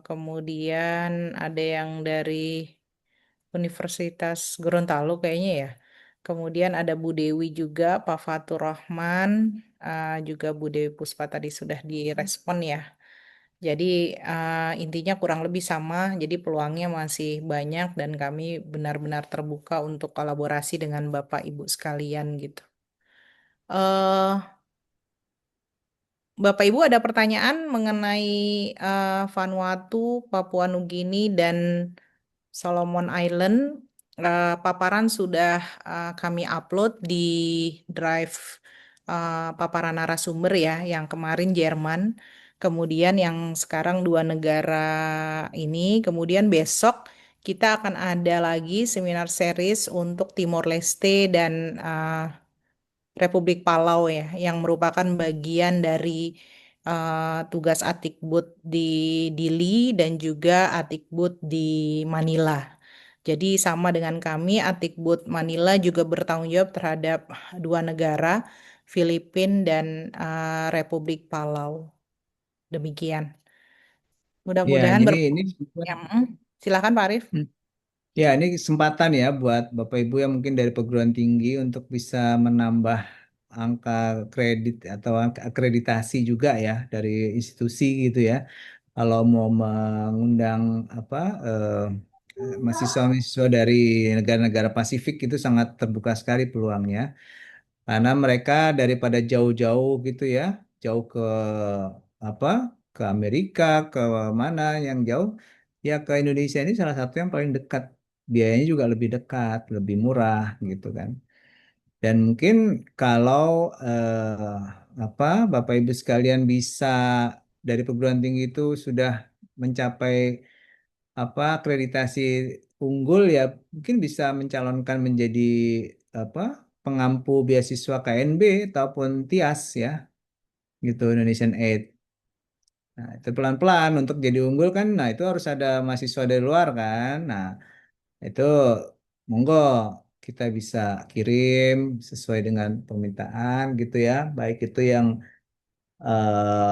kemudian ada yang dari Universitas Gorontalo kayaknya ya. Kemudian ada Bu Dewi juga, Pak Fatur Rahman, juga Bu Dewi Puspa tadi sudah direspon ya. Jadi intinya kurang lebih sama, jadi peluangnya masih banyak dan kami benar-benar terbuka untuk kolaborasi dengan Bapak Ibu sekalian gitu. eh Bapak Ibu ada pertanyaan mengenai Vanuatu, Papua Nugini dan Solomon Island. Paparan sudah kami upload di drive paparan narasumber ya, yang kemarin Jerman, kemudian yang sekarang dua negara ini, kemudian besok kita akan ada lagi seminar series untuk Timor Leste dan Republik Palau ya, yang merupakan bagian dari tugas Atikbud di Dili dan juga Atikbud di Manila. Jadi sama dengan kami, Atikbud Manila juga bertanggung jawab terhadap dua negara, Filipina dan Republik Palau. Demikian. Ya, Mudah-mudahan jadi ber... ini Ya, silakan Pak Arief. Ya, ini kesempatan ya buat Bapak Ibu yang mungkin dari perguruan tinggi untuk bisa menambah angka kredit atau angka akreditasi juga ya dari institusi gitu ya. Kalau mau mengundang apa mahasiswa-mahasiswa dari negara-negara Pasifik itu sangat terbuka sekali peluangnya. Karena mereka daripada jauh-jauh gitu ya, jauh ke apa ke Amerika, ke mana yang jauh, ya ke Indonesia ini salah satu yang paling dekat. Biayanya juga lebih dekat, lebih murah gitu kan. Dan mungkin kalau apa Bapak Ibu sekalian bisa dari perguruan tinggi itu sudah mencapai apa akreditasi unggul ya mungkin bisa mencalonkan menjadi apa pengampu beasiswa KNB ataupun TIAS ya gitu Indonesian Aid. Nah, itu pelan-pelan untuk jadi unggul kan nah itu harus ada mahasiswa dari luar kan. Nah, itu monggo kita bisa kirim sesuai dengan permintaan gitu ya. Baik itu yang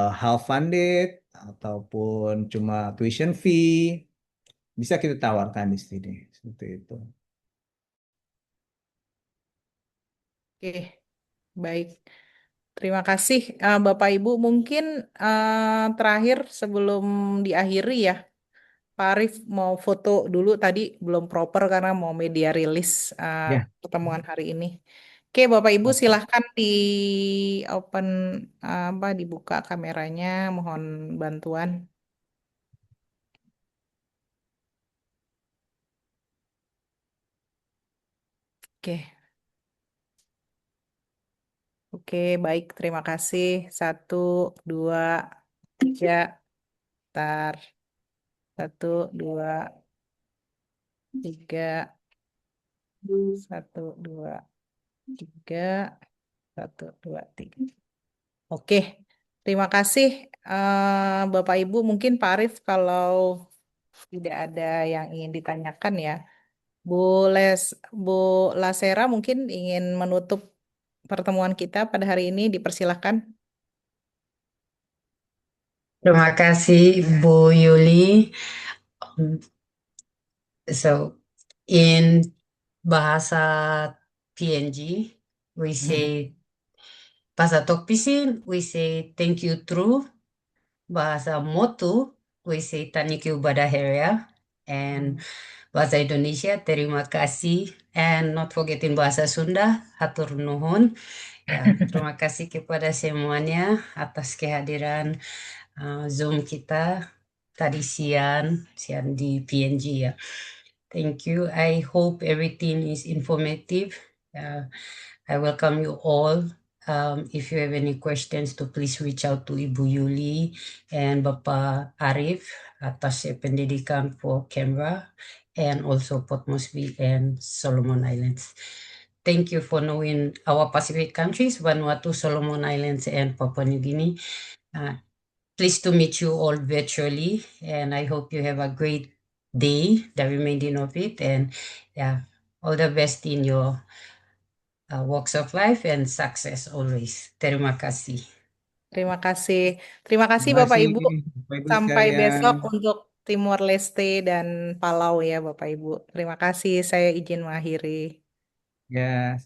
half funded ataupun cuma tuition fee bisa kita tawarkan di sini seperti itu. Oke, baik. Terima kasih Bapak Ibu. Mungkin terakhir sebelum diakhiri ya, Pak Arif mau foto dulu tadi belum proper karena mau media rilis Ya. pertemuan hari ini. Oke, Bapak Ibu silahkan di open apa dibuka kameranya, mohon bantuan. Oke, oke, baik. Terima kasih. Satu, dua, tiga, tar. Satu, dua, tiga, satu, dua, tiga, satu, dua, tiga. Oke, terima kasih Bapak Ibu. Mungkin Pak Arif kalau tidak ada yang ingin ditanyakan ya. Bu Les, Bu Lasera mungkin ingin menutup pertemuan kita pada hari ini. Dipersilahkan. Terima kasih Bu Yuli. So in bahasa PNG, we say bahasa Tokpisin, we say thank you true. Bahasa Motu, we say thank you Badaheria. And bahasa Indonesia, terima kasih. And not forgetting bahasa Sunda, hatur nuhun. Ya, terima kasih kepada semuanya atas kehadiran Zoom kita tadi siang di PNG ya. Thank you. I hope everything is informative. I welcome you all. If you have any questions, to please reach out to Ibu Yuli and Bapak Arif atas pendidikan for Canberra and also Port Moresby and Solomon Islands. Thank you for knowing our Pacific countries, Vanuatu, Solomon Islands, and Papua New Guinea. Pleased to meet you all virtually, and I hope you have a great day, the remaining of it, and yeah, all the best in your walks of life and success always. Terima kasih. Terima kasih. Terima kasih Terima Bapak kasih Ibu. Bapak Ibu Sampai sekalian. besok untuk Timor Leste dan Palau ya Bapak Ibu. Terima kasih. Saya izin mengakhiri. Ya,